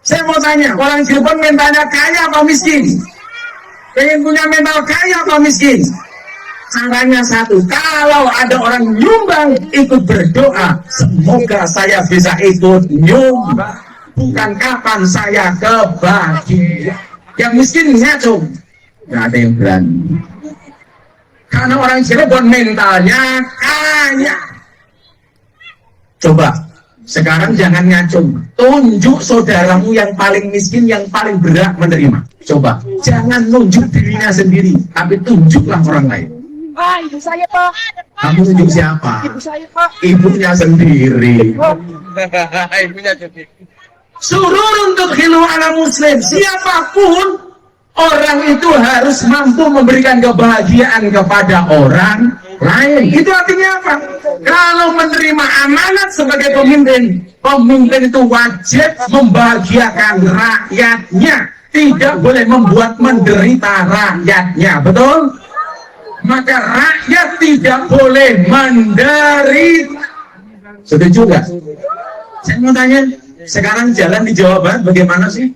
Saya mau tanya, orang Cirebon mentalnya kaya apa miskin? Pengen punya mental kaya apa miskin? Caranya satu, kalau ada orang nyumbang, ikut berdoa, semoga saya bisa ikut nyumbang. Bukan kapan saya kebahagiaan. Yang miskin ngaco, nggak ada yang berani. Karena orang Cirebon mentalnya kaya. Coba, sekarang jangan ngaco. Tunjuk saudaramu yang paling miskin, yang paling berat menerima. Coba, jangan nunjuk dirinya sendiri, tapi tunjuklah orang lain. Ibu saya, Pak. Kamu tunjuk siapa? Ibu saya, Pak. Ibunya sendiri. Ibunya sendiri. Suruh untuk hilu ala muslim. Siapapun orang itu harus mampu memberikan kebahagiaan kepada orang lain. Itu artinya apa? Kalau menerima amanat sebagai pemimpin, pemimpin itu wajib membahagiakan rakyatnya, tidak boleh membuat menderita rakyatnya. Betul? Maka rakyat tidak boleh menderita. Setuju nggak? Saya mau tanya, sekarang jalan di Jawa Barat bagaimana sih?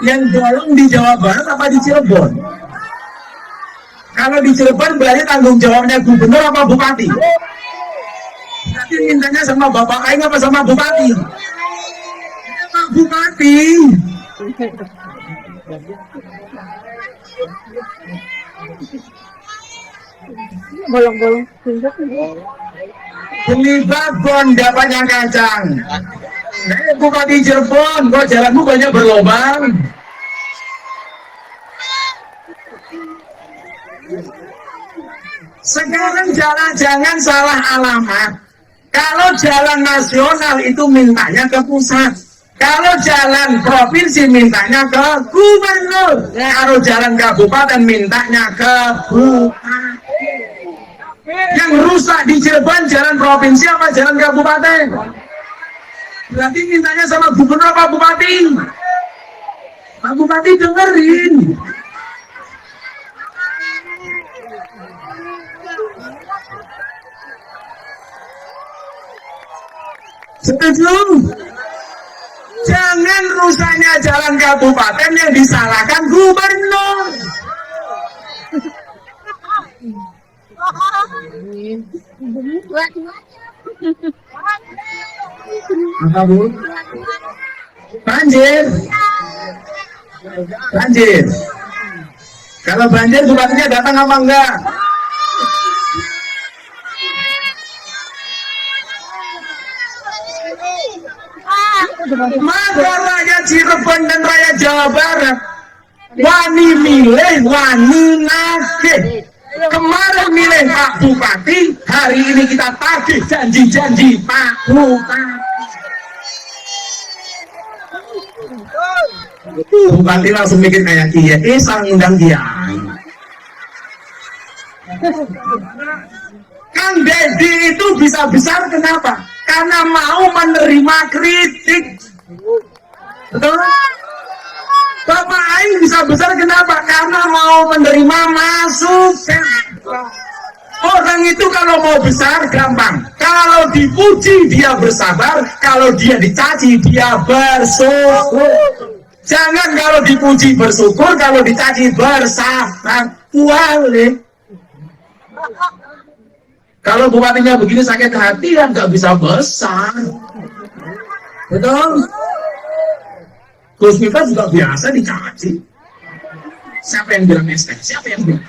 Yang bolong di Jawa Barat apa di Cirebon? Kalau di Cirebon berarti tanggung jawabnya gubernur apa bupati? Nanti mintanya sama Bapak Aing apa sama bupati? Sama bupati. Bolong-bolong. Beli babon dapatnya kacang. Bupati Cirebon, kok jalanmu banyak berlobang? Sekarang jangan salah alamat. Kalau jalan nasional itu mintanya ke pusat. Kalau jalan provinsi mintanya ke gubernur, kalau jalan kabupaten mintanya ke bupati. Yang rusak di Cirebon jalan provinsi apa jalan kabupaten? Berarti mintanya sama gubernur apa bupati? Pak Bupati dengerin. Setuju? Jangan rusaknya jalan kabupaten yang disalahkan gubernur. Apa Bu? Banjir. Banjir. Kalau banjir bupatinya datang apa enggak? Maka rakyat Cirebon dan rakyat Jawa Barat wani milih, wani nagih. Kemarin milih Pak Bupati, hari ini kita tagih janji-janji Pak Bupati. Bupati langsung mikir kayak iya, sang undang dia. Kang Deddy itu bisa besar kenapa? Karena mau menerima kritik. Betul? Bapak Aing bisa besar kenapa? Karena mau menerima masukan. Orang itu kalau mau besar gampang. Kalau dipuji dia bersabar, kalau dia dicaci dia bersyukur. Jangan kalau dipuji bersyukur, kalau dicaci bersabar. Wale. Kalau bupatinya begini sakit hati kan nggak bisa besar. Betul? Gus Miftah juga biasa dicaci. Siapa yang bilang ST? Siapa yang bilang?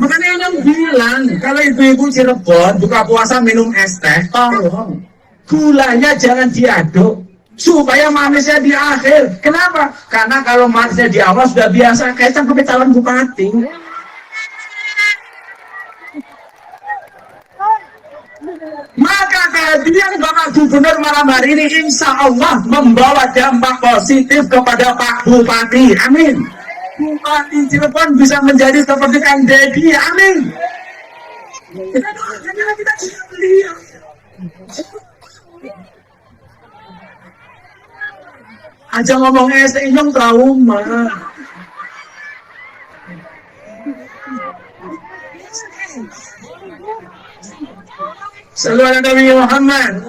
Makanya yang bilang kalau ibu-ibu Cirebon buka puasa minum es teh, tolong gulanya jangan diaduk supaya manisnya di akhir. Kenapa? Karena kalau manisnya di awal sudah biasa kayak cangkeme calon bupati. Maka kehadiran Bapak Gubernur malam hari ini insya Allah membawa dampak positif kepada Pak Bupati. Amin. Bupati Cirebon bisa menjadi seperti Kang Deddy. Amin. Kita doakan kita juga beliau. Aja ngomong ST Inyong trauma. Sallallahu Nabi Muhammad.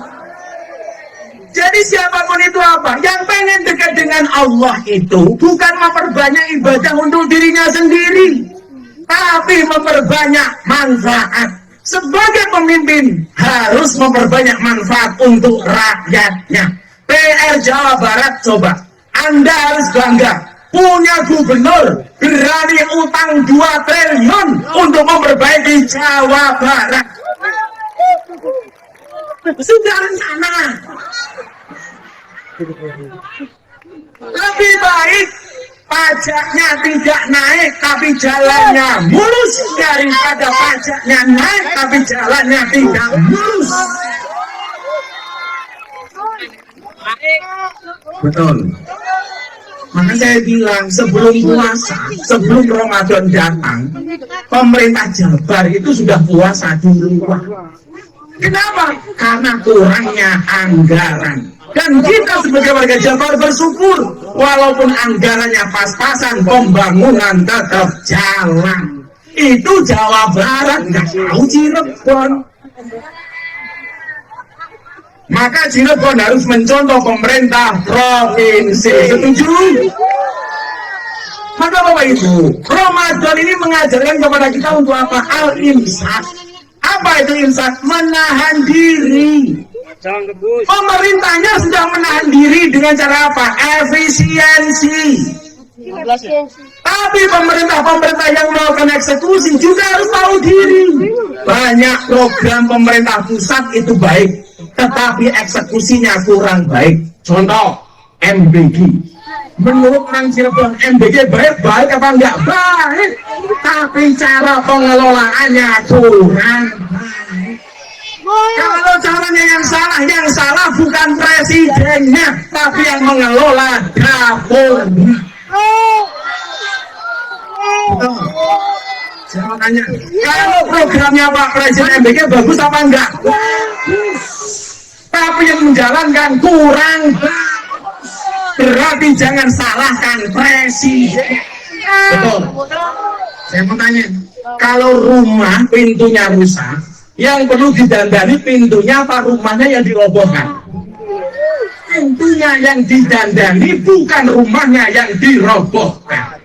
Jadi siapapun itu apa? Yang pengen dekat dengan Allah itu bukan memperbanyak ibadah untuk dirinya sendiri, tapi memperbanyak manfaat. Sebagai pemimpin harus memperbanyak manfaat untuk rakyatnya. PR Jawa Barat coba. Anda harus bangga punya gubernur berani utang 2 triliun untuk memperbaiki Jawa Barat. Sudah rencana. Lebih baik pajaknya tidak naik tapi jalannya mulus daripada pajaknya naik tapi jalannya tidak mulus. Betul. Maka saya bilang sebelum puasa, sebelum Ramadan datang, pemerintah Jabar itu sudah puasa dulu. Kenapa? Karena kurangnya anggaran. Dan kita sebagai warga Jabar bersyukur, walaupun anggarannya pas-pasan, pembangunan tetap jalan. Itu Jawa Barat, nggak tahu Cirebon. Maka Cirebon harus mencontoh pemerintah provinsi. Setuju? Maka Bapak Ibu, Ramadan ini mengajarkan kepada kita untuk apa? Al-imsak. Apa itu imsak? Menahan diri. Pemerintahnya sudah menahan diri dengan cara apa? Efisiensi. Tapi pemerintah yang melakukan eksekusi juga harus tahu diri. Banyak program pemerintah pusat itu baik, tetapi eksekusinya kurang baik. Contoh MBG, Menurut orang Cirebon, MBG baik apa enggak? Baik. Tapi cara pengelolaannya kurang baik. Kalau caranya yang salah bukan presidennya, tapi yang mengelola dapurnya. Betul. Saya mau tanya, kalau programnya Pak Presiden MBG bagus apa enggak? Bagus. Tapi yang menjalankan kurang bagus. Berarti jangan salahkan presiden. Betul. Saya mau tanya, kalau rumah pintunya rusak, yang perlu didandani pintunya apa rumahnya yang dirobohkan? Pintunya yang didandani, bukan rumahnya yang dirobohkan.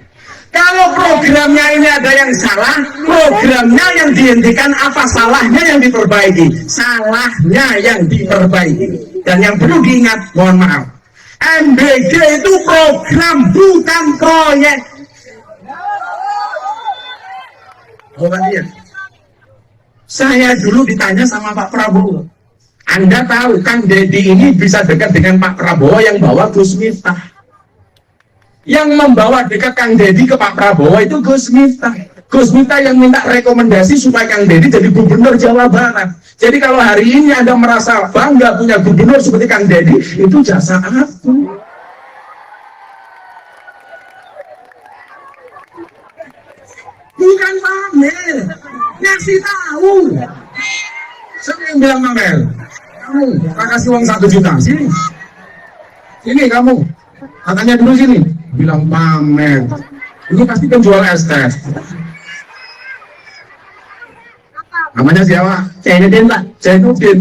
Kalau programnya ini ada yang salah, programnya yang dihentikan, apa salahnya yang diperbaiki? Salahnya yang diperbaiki. Dan yang perlu diingat, mohon maaf, MBG itu program, bukan proyek. Saya dulu ditanya sama Pak Prabowo, Anda tahu Kang Deddy ini bisa dekat dengan Pak Prabowo yang bawa Gus Miftah. Yang membawa dekat Kang Deddy ke Pak Prabowo itu Gus Miftah. Gus Miftah yang minta rekomendasi supaya Kang Deddy jadi gubernur Jawa Barat. Jadi kalau hari ini Anda merasa bangga punya gubernur seperti Kang Deddy, itu jasa aku. Bukan pamer, ngasih tahu. Saya yang bilang pamer, kamu tak kasih uang 1 juta, sini kamu, katanya dulu sini, bilang pamer, ini pasti penjual es teh. Namanya siapa? Zainuddin Pak. Zainuddin.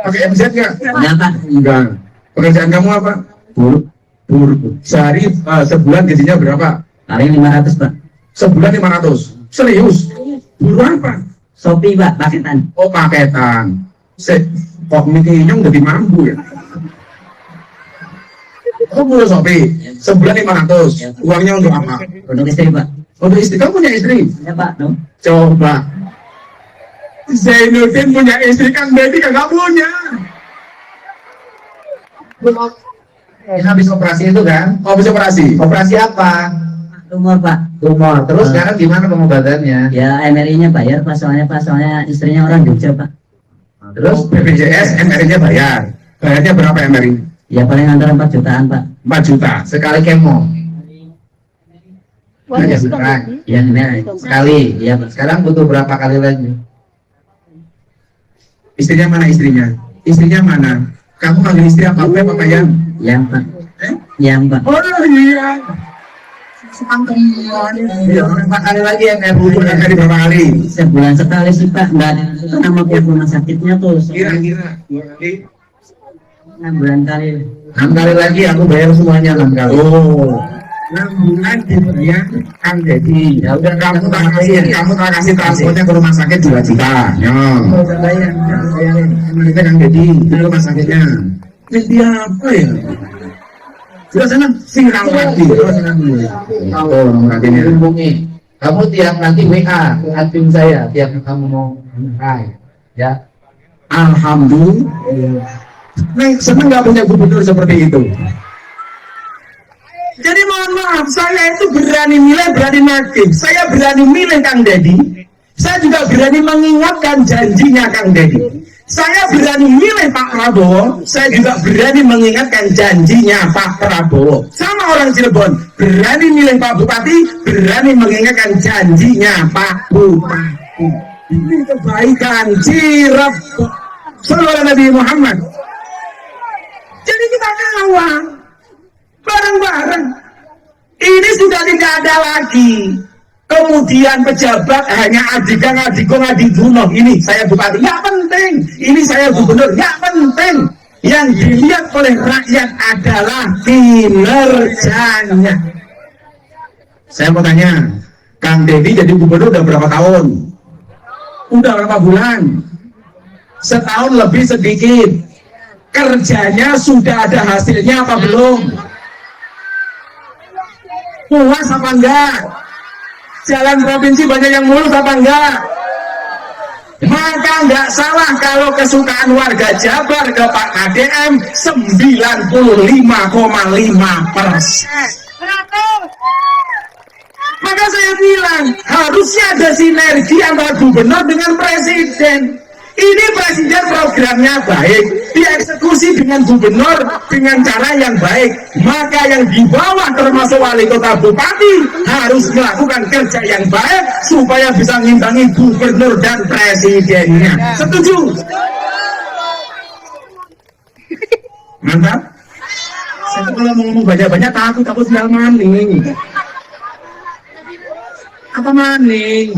Pakai MZ nggak? Enggak Pak. Enggak. Pekerjaan kamu apa? Buruh. Sehari sebulan gajinya berapa? Paling 500 Pak. Sebulan 500. Serius? Buruh apa? Shopee Pak, paketan. Oh paketan. Kok mikinya udah mampu ya? Oh buruh Shopee. Sebulan 500. Uangnya untuk apa? Untuk istri Pak. Untuk istri. Kamu punya istri? Ya Pak, dong. Coba. Zainuddin punya istri, Kang Deddy kagak punya. Habis operasi itu kan? Habis operasi. Operasi apa? Tumor Pak. Tumor. Terus sekarang gimana pengobatannya? Ya MRI-nya bayar Pak, soalnya istrinya orang Jogja Pak. Terus BPJS MRI-nya bayar. Bayarnya berapa MRI? Ya paling antara 4 jutaan Pak. 4 juta sekali kemo. Ya MRI. Sekali. Ya Pak. Sekarang butuh berapa kali lagi? Istrinya mana istrinya? Istrinya mana? Kamu panggil istri apa Yan? Yang Pak. Yang Pak. Oh iya. Ya, 4 kali lagi MRI. Kali berapa kali? Sebulan sekali sih Pak. Enggak ada nama pihak rumah sakitnya tuh. Kira-kira 2 kali. 6 bulan kali. 6 kali lagi aku bayar semuanya 6 kali. Oh. 6 bulan dibayar Kang Deddy. Ya udah kamu tak kasih transportnya ke rumah sakit 2 juta. Ya. Udah bayar. Ini Kang Deddy di rumah sakitnya. Ini apa ya? Sudah sana siram lagi. Oh, nomor adminnya. Hubungi. Kamu tiap nanti WA ke admin saya tiap kamu mau hai. Ya. Alhamdulillah. Nek seneng nggak punya gubernur seperti itu. Jadi mohon maaf, saya itu berani milih, berani nagih. Saya berani milih Kang Deddy. Saya juga berani mengingatkan janjinya Kang Deddy. Saya berani milih Pak Prabowo. Saya juga berani mengingatkan janjinya Pak Prabowo. Sama orang Cirebon, berani milih Pak Bupati, berani mengingatkan janjinya Pak Bupati. Ini kebaikan Cirebon. Sallallahu Nabi Muhammad. Jadi kita kawal bareng-bareng. Ini sudah tidak ada lagi. Kemudian pejabat hanya adikang bunuh. Ini saya bupati, ya penting. Ini saya gubernur, ya penting. Yang dilihat oleh rakyat adalah kinerjanya. Saya mau tanya, Kang Deddy jadi gubernur udah berapa tahun? Udah berapa bulan? Setahun lebih sedikit. Kerjanya sudah ada hasilnya apa belum? Puas apa enggak? Jalan provinsi banyak yang mulus apa enggak? Maka nggak salah kalau kesukaan warga Jabar ke Pak KDM 95,5%. Maka saya bilang harusnya ada sinergi antara gubernur dengan presiden. Ini presiden programnya baik, dieksekusi dengan gubernur dengan cara yang baik. Maka yang di bawah termasuk wali kota bupati harus melakukan kerja yang baik supaya bisa ngimbangi gubernur dan presidennya. Setuju? Mantap. Saya kalau mau ngomong banyak-banyak takut sinyal maning. Apa maning?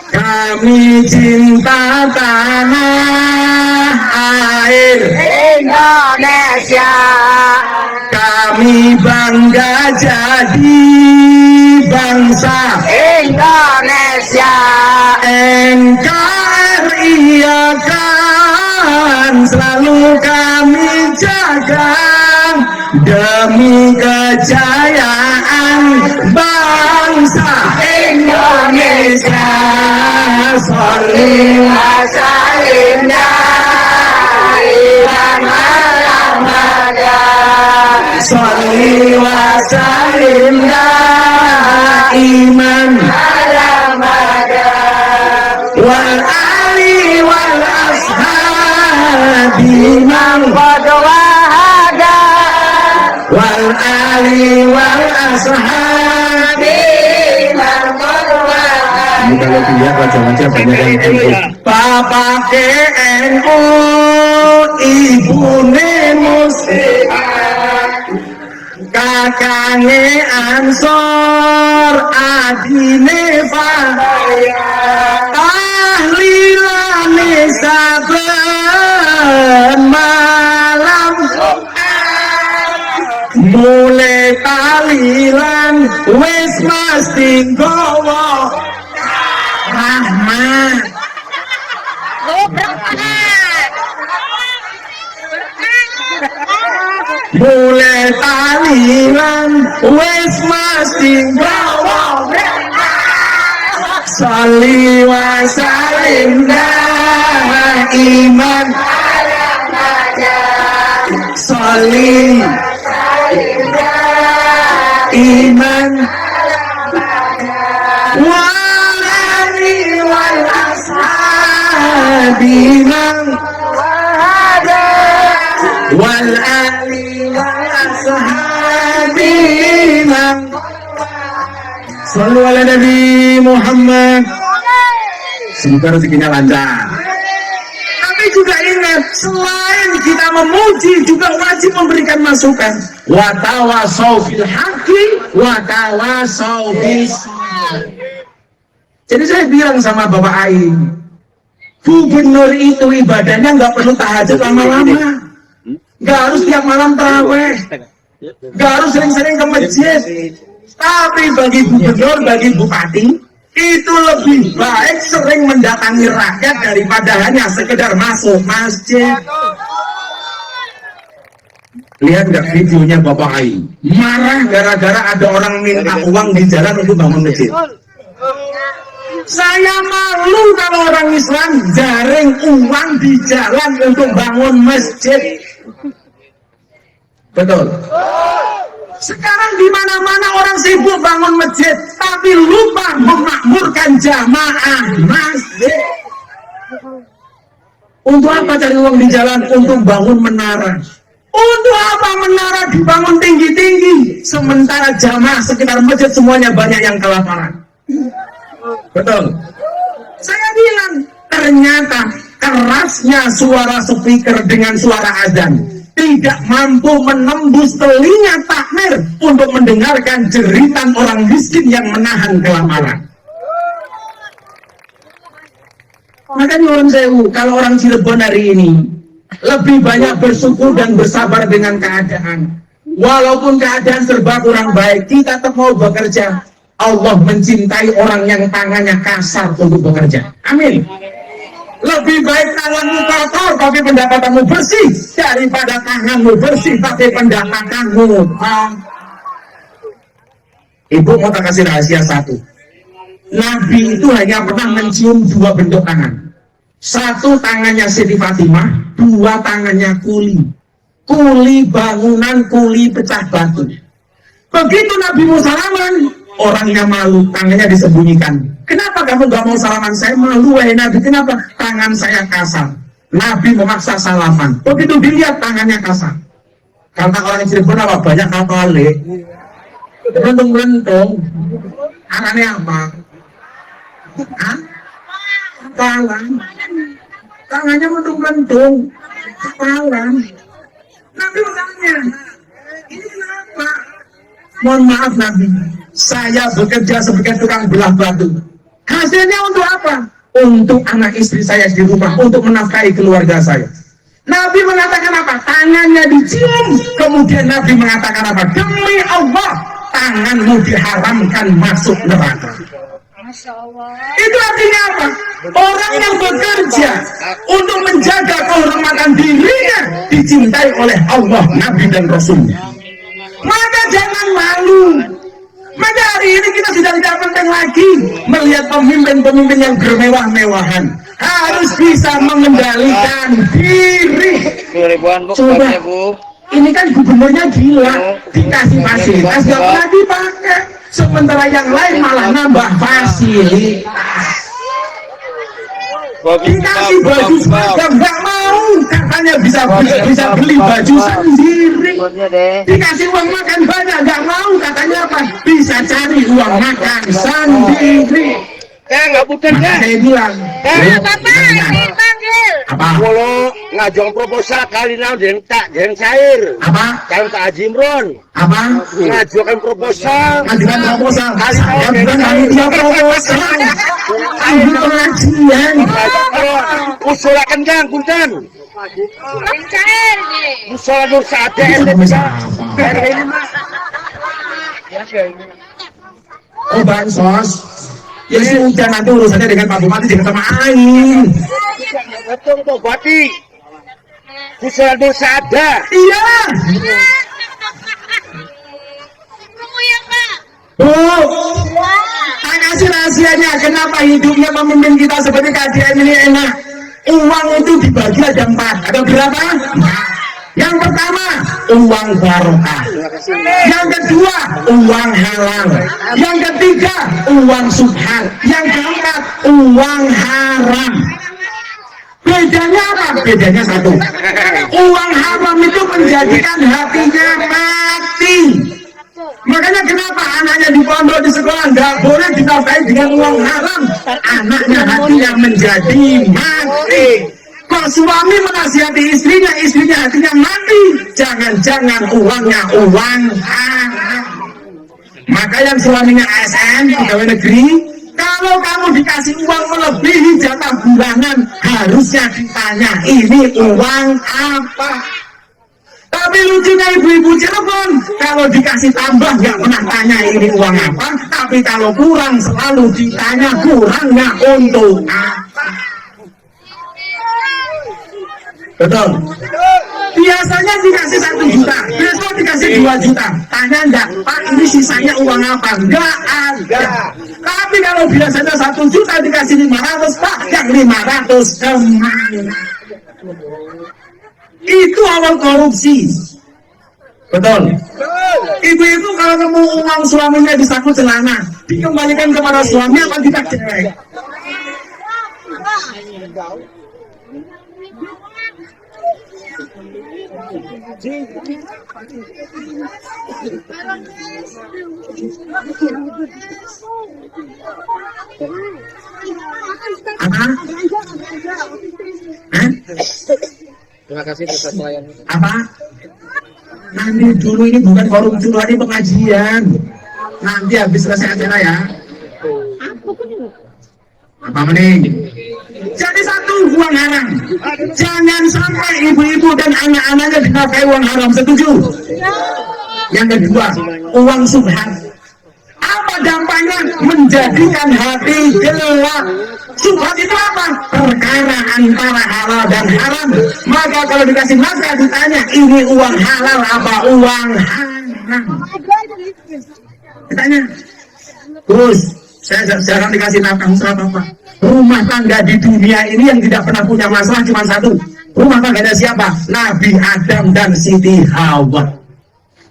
Kami cinta tanah air Indonesia, kami bangga jadi bangsa Indonesia, NKRI akan selalu kami jaga demi kejayaan bangsa Indonesia. Sholli wa sallim daiman ala mada. Sholli wa sallim daiman ala mada. Wal ali wal ashabi man qad wahada. Wal ali wal ashabi man qad wahada. Ini kalau dilihat wajah-wajah banyak yang NU. Bapak NU, ibune muslimat, kakane Ansor, adine Fahaya, tahlilane saben malam mulai tahlilan wis mesti nggawa rahmat. Mulai tahlilan wis mesti nggawa sholli wa sallim daiman sholli iman walani wal ashabi man wahada wal ali wal ashabi man. Sallu ala Nabi Muhammad. Semoga rezekinya lancar. Tapi juga ingat, selain kita memuji juga wajib memberikan masukan. Wa tawasau bil haqqi wa tawasau bis sabr. Jadi saya bilang sama Bapak Aing, gubernur itu ibadahnya nggak perlu tahajud lama-lama, nggak harus tiap malam taraweh, nggak harus sering-sering ke masjid. Tapi bagi gubernur, bagi bupati, itu lebih baik sering mendatangi rakyat daripada hanya sekedar masuk masjid. Lihat nggak videonya Bapak Ai? Marah gara-gara ada orang minta uang di jalan untuk bangun masjid. Saya malu kalau orang Islam jaring uang di jalan untuk bangun masjid. Betul. Sekarang di mana-mana orang sibuk bangun masjid, tapi lupa memakmurkan jamaah masjid. Untuk apa cari uang di jalan? Untuk bangun menara. Untuk apa menara dibangun tinggi-tinggi, sementara jamaah sekitar masjid semuanya banyak yang kelaparan? Betul. Saya bilang, ternyata kerasnya suara speaker dengan suara azan tidak mampu menembus telinga takmir untuk mendengarkan jeritan orang miskin yang menahan kelaparan. Makanya orang sewu, kalau orang Cirebon hari ini lebih banyak bersyukur dan bersabar dengan keadaan. Walaupun keadaan serba kurang baik, kita tetap mau bekerja. Allah mencintai orang yang tangannya kasar untuk bekerja. Amin. Lebih baik tanganmu kotor tapi pendapatanmu bersih daripada tanganmu bersih tapi pendapatanmu kotor. Ibu mau tak kasih rahasia satu. Nabi itu hanya pernah mencium dua bentuk tangan. Satu tangannya Siti Fatimah, dua tangannya kuli. Kuli bangunan, kuli pecah batu. Begitu Nabi mau salaman, orangnya malu, tangannya disembunyikan. Kenapa kamu gak mau salaman? Saya malu, wahai Nabi. Kenapa? Tangan saya kasar. Nabi memaksa salaman. Begitu dilihat tangannya kasar. Kata orang Cirebon apa? Banyak kapale. Rentung-rentung. Anaknya apa? Hah? Kapalan. Tangannya rentung-rentung. Kapalan. Nabi bertanya, ini kenapa? Mohon maaf Nabi, saya bekerja sebagai tukang belah batu. Hasilnya untuk apa? Untuk anak istri saya di rumah, untuk menafkahi keluarga saya. Nabi mengatakan apa? Tangannya dicium. Kemudian Nabi mengatakan apa? Demi Allah, tanganmu diharamkan masuk neraka. Itu artinya apa? Orang yang bekerja untuk menjaga kehormatan dirinya dicintai oleh Allah, Nabi dan Rasulnya. Maka jangan malu. Maka hari ini kita sudah tidak penting lagi melihat pemimpin-pemimpin yang bermewah-mewahan. Harus bisa mengendalikan diri. Coba, ini kan gubernurnya gila, dikasih fasilitas gak pernah dipakai. Sementara yang lain malah nambah fasilitas. Dikasih baju seragam nggak mau, katanya bisa beli baju sendiri. Dikasih uang makan banyak nggak mau, katanya apa? Bisa cari uang makan sendiri. Nggak bukan kan? Saya bilang, dipanggil. apa? Kalau ngajong proposal kali now yang tak yang cair. Apa? Kalau tak Haji Imron. Apa? Ngajukan proposal. Ngajukan proposal. Saya bukan panitia proposal. Ibu pengajian. Usulkan kan, punten. Yang cair nih. Usul Nur Saade. Oh bansos. Ya sudah nanti urusannya dengan Pak Bupati dengan sama Ain. Betul Pak Bupati. Usul Nur Saade. Iya. Bu, saya kasih rahasianya kenapa hidupnya pemimpin kita seperti KDM ini enak. Uang itu dibagi ada 4. Ada berapa? Yang pertama, uang barokah. Yang kedua, uang halal. Yang ketiga, uang subhan. Yang keempat, uang haram. Bedanya apa? Bedanya satu. Uang haram itu menjadikan hatinya mati. Makanya kenapa anaknya di pondok di sekolah nggak boleh dinafkahi dengan uang haram? Anaknya hatinya menjadi mati. Kok suami menasihati istrinya, istrinya hatinya mati. Jangan-jangan uangnya uang haram. Maka yang suaminya ASN, pegawai negeri, kalau kamu dikasih uang melebihi jatah bulanan, harusnya ditanya ini uang apa. Tapi lucunya ibu-ibu Cirebon, kalau dikasih tambah nggak pernah tanya ini uang apa, tapi kalau kurang selalu ditanya kurangnya untuk apa. Betul. Biasanya dikasih 1 juta, besok dikasih 2 juta. Tanya enggak, Pak ini sisanya uang apa? Enggak ada. Tapi kalau biasanya 1 juta dikasih 500, Pak yang 500 kemana? Itu awal korupsi. Betul. Ibu-ibu kalau nemu uang suaminya di saku celana, dikembalikan kepada suami apa kita cewek? Apa? Terima kasih atas pelayanan. Apa? Nanti dulu ini bukan forum curhat, ini pengajian. Nanti habis selesai acara ya. Apa mending? Jadi satu, uang haram. Jangan sampai ibu-ibu dan anak-anaknya dinafkahi uang haram. Setuju? Yang kedua, uang subhan. Apa dampaknya? Menjadikan hati gelap. Syubhat itu apa? Perkara antara halal dan haram. Maka kalau dikasih nafkah ditanya, ini uang halal apa uang haram? Ditanya, Gus, saya jarang dikasih nafkah, apa? Rumah tangga di dunia ini yang tidak pernah punya masalah cuma satu. Rumah tangganya siapa? Nabi Adam dan Siti Hawa.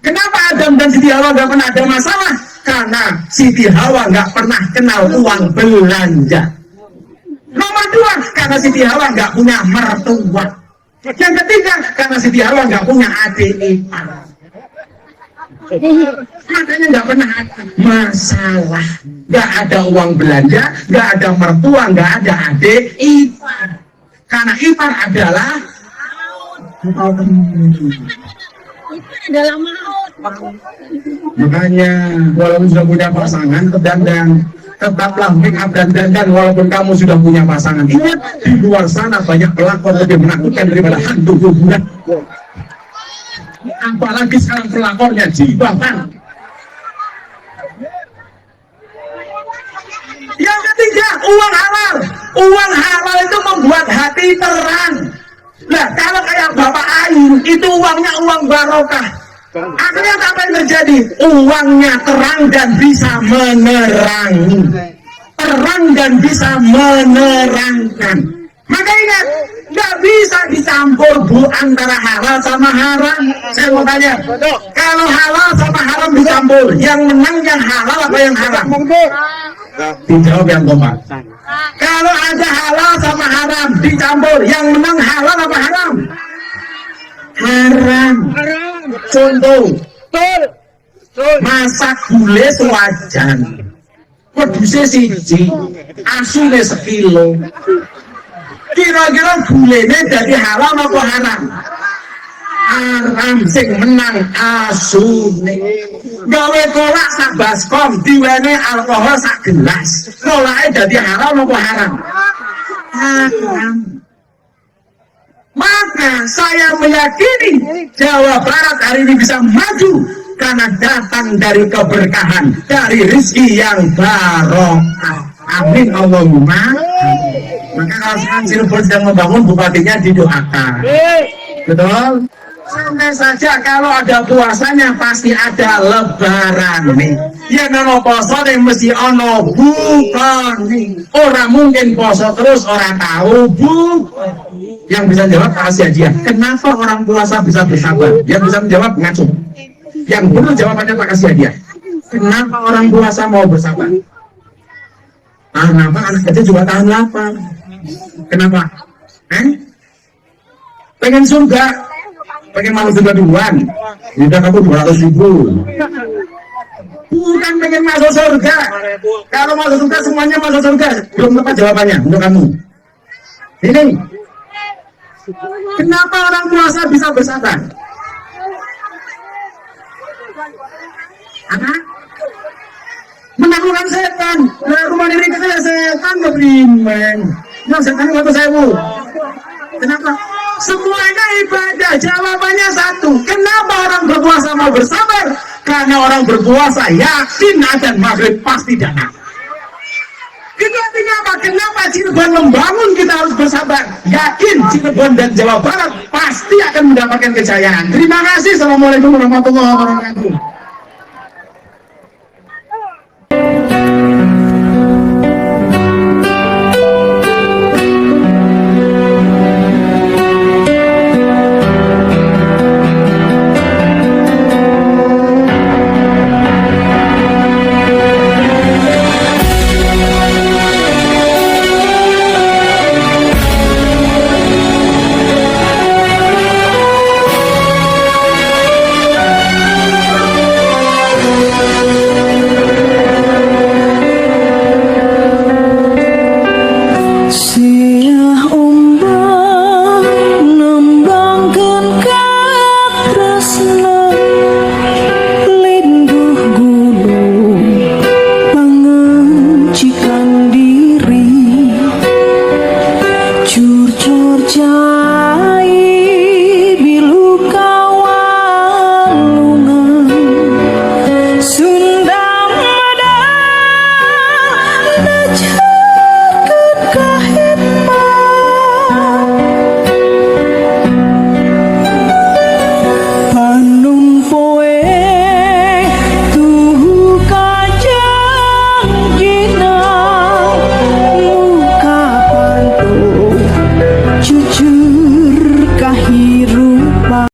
Kenapa Adam dan Siti Hawa nggak pernah ada masalah? Karena Siti Hawa nggak pernah kenal uang belanja. Nomor dua, karena Siti Hawa nggak punya mertua. Yang ketiga, karena Siti Hawa nggak punya adik ipar. Makanya nggak pernah ada masalah. Nggak ada uang belanja, nggak ada mertua, nggak ada adik ipar. Karena ipar adalah makanya walaupun sudah punya pasangan tetaplah make up dan dandan walaupun kamu sudah punya pasangan. Ingat, di luar sana banyak pelakor lebih menakutkan daripada hantu kuburan. Apalagi sekarang pelakornya jibakan. Yang ketiga, uang halal. Uang halal itu membuat hati terang. Nah, kalau kayak Bapak Ayu, itu uangnya uang barokah. Akhirnya apa yang terjadi? Uangnya terang dan bisa menerangi. Terang dan bisa menerangkan. Maka ingat, nggak bisa dicampur Bu antara halal sama haram. Saya mau tanya, kalau halal sama haram dicampur, yang menang yang halal apa yang haram? Dijawab yang kompak. Kalau ada halal sama haram dicampur, yang menang halal apa haram? Haram. Contoh, masak gulai sewajan, pedusnya siji, asunnya sekilo. Kira-kira gulainya jadi halal apa haram? Haram. Sing menang asune. Gawe kolak sak baskom diwene alkohol sak gelas, kolaknya jadi halal apa haram? Haram. Maka saya meyakini Jawa Barat hari ini bisa maju karena datang dari keberkahan, dari rezeki yang barokah. Amin Allahumma. Maka kalau sekarang Cirebon sedang membangun, bupatinya didoakan. Betul? Santai saja, kalau ada puasanya pasti ada lebaran nih. Ya nono poso nih mesti ono bukan nih. Orang mungkin poso terus orang tahu bukan. Yang bisa jawab kasih hadiah. Kenapa orang puasa bisa bersabar? Yang bisa menjawab ngaco. Yang benar jawabannya tak kasih hadiah. Kenapa orang puasa mau bersabar? Kenapa anak kecil juga tahan lapar? Kenapa? Pengen surga, pengen masuk surga duluan. Udah kamu 200.000. Bukan pengen masuk surga. Kalau masuk surga semuanya masuk surga. Belum tepat jawabannya untuk kamu. Ini. Kenapa orang puasa bisa bersabar? Apa? Menaklukkan setan. Nah, rumah diri kita setan ngebrimeng. Nah, setan waktu saya bu. Kenapa? Semuanya ibadah. Jawabannya satu. Kenapa orang berpuasa mau bersabar? Karena orang berpuasa yakin adzan maghrib pasti datang. Itu artinya apa? Kenapa Cirebon membangun kita harus bersabar? Yakin Cirebon dan Jawa Barat pasti akan mendapatkan kejayaan. Terima kasih. Assalamualaikum warahmatullahi wabarakatuh.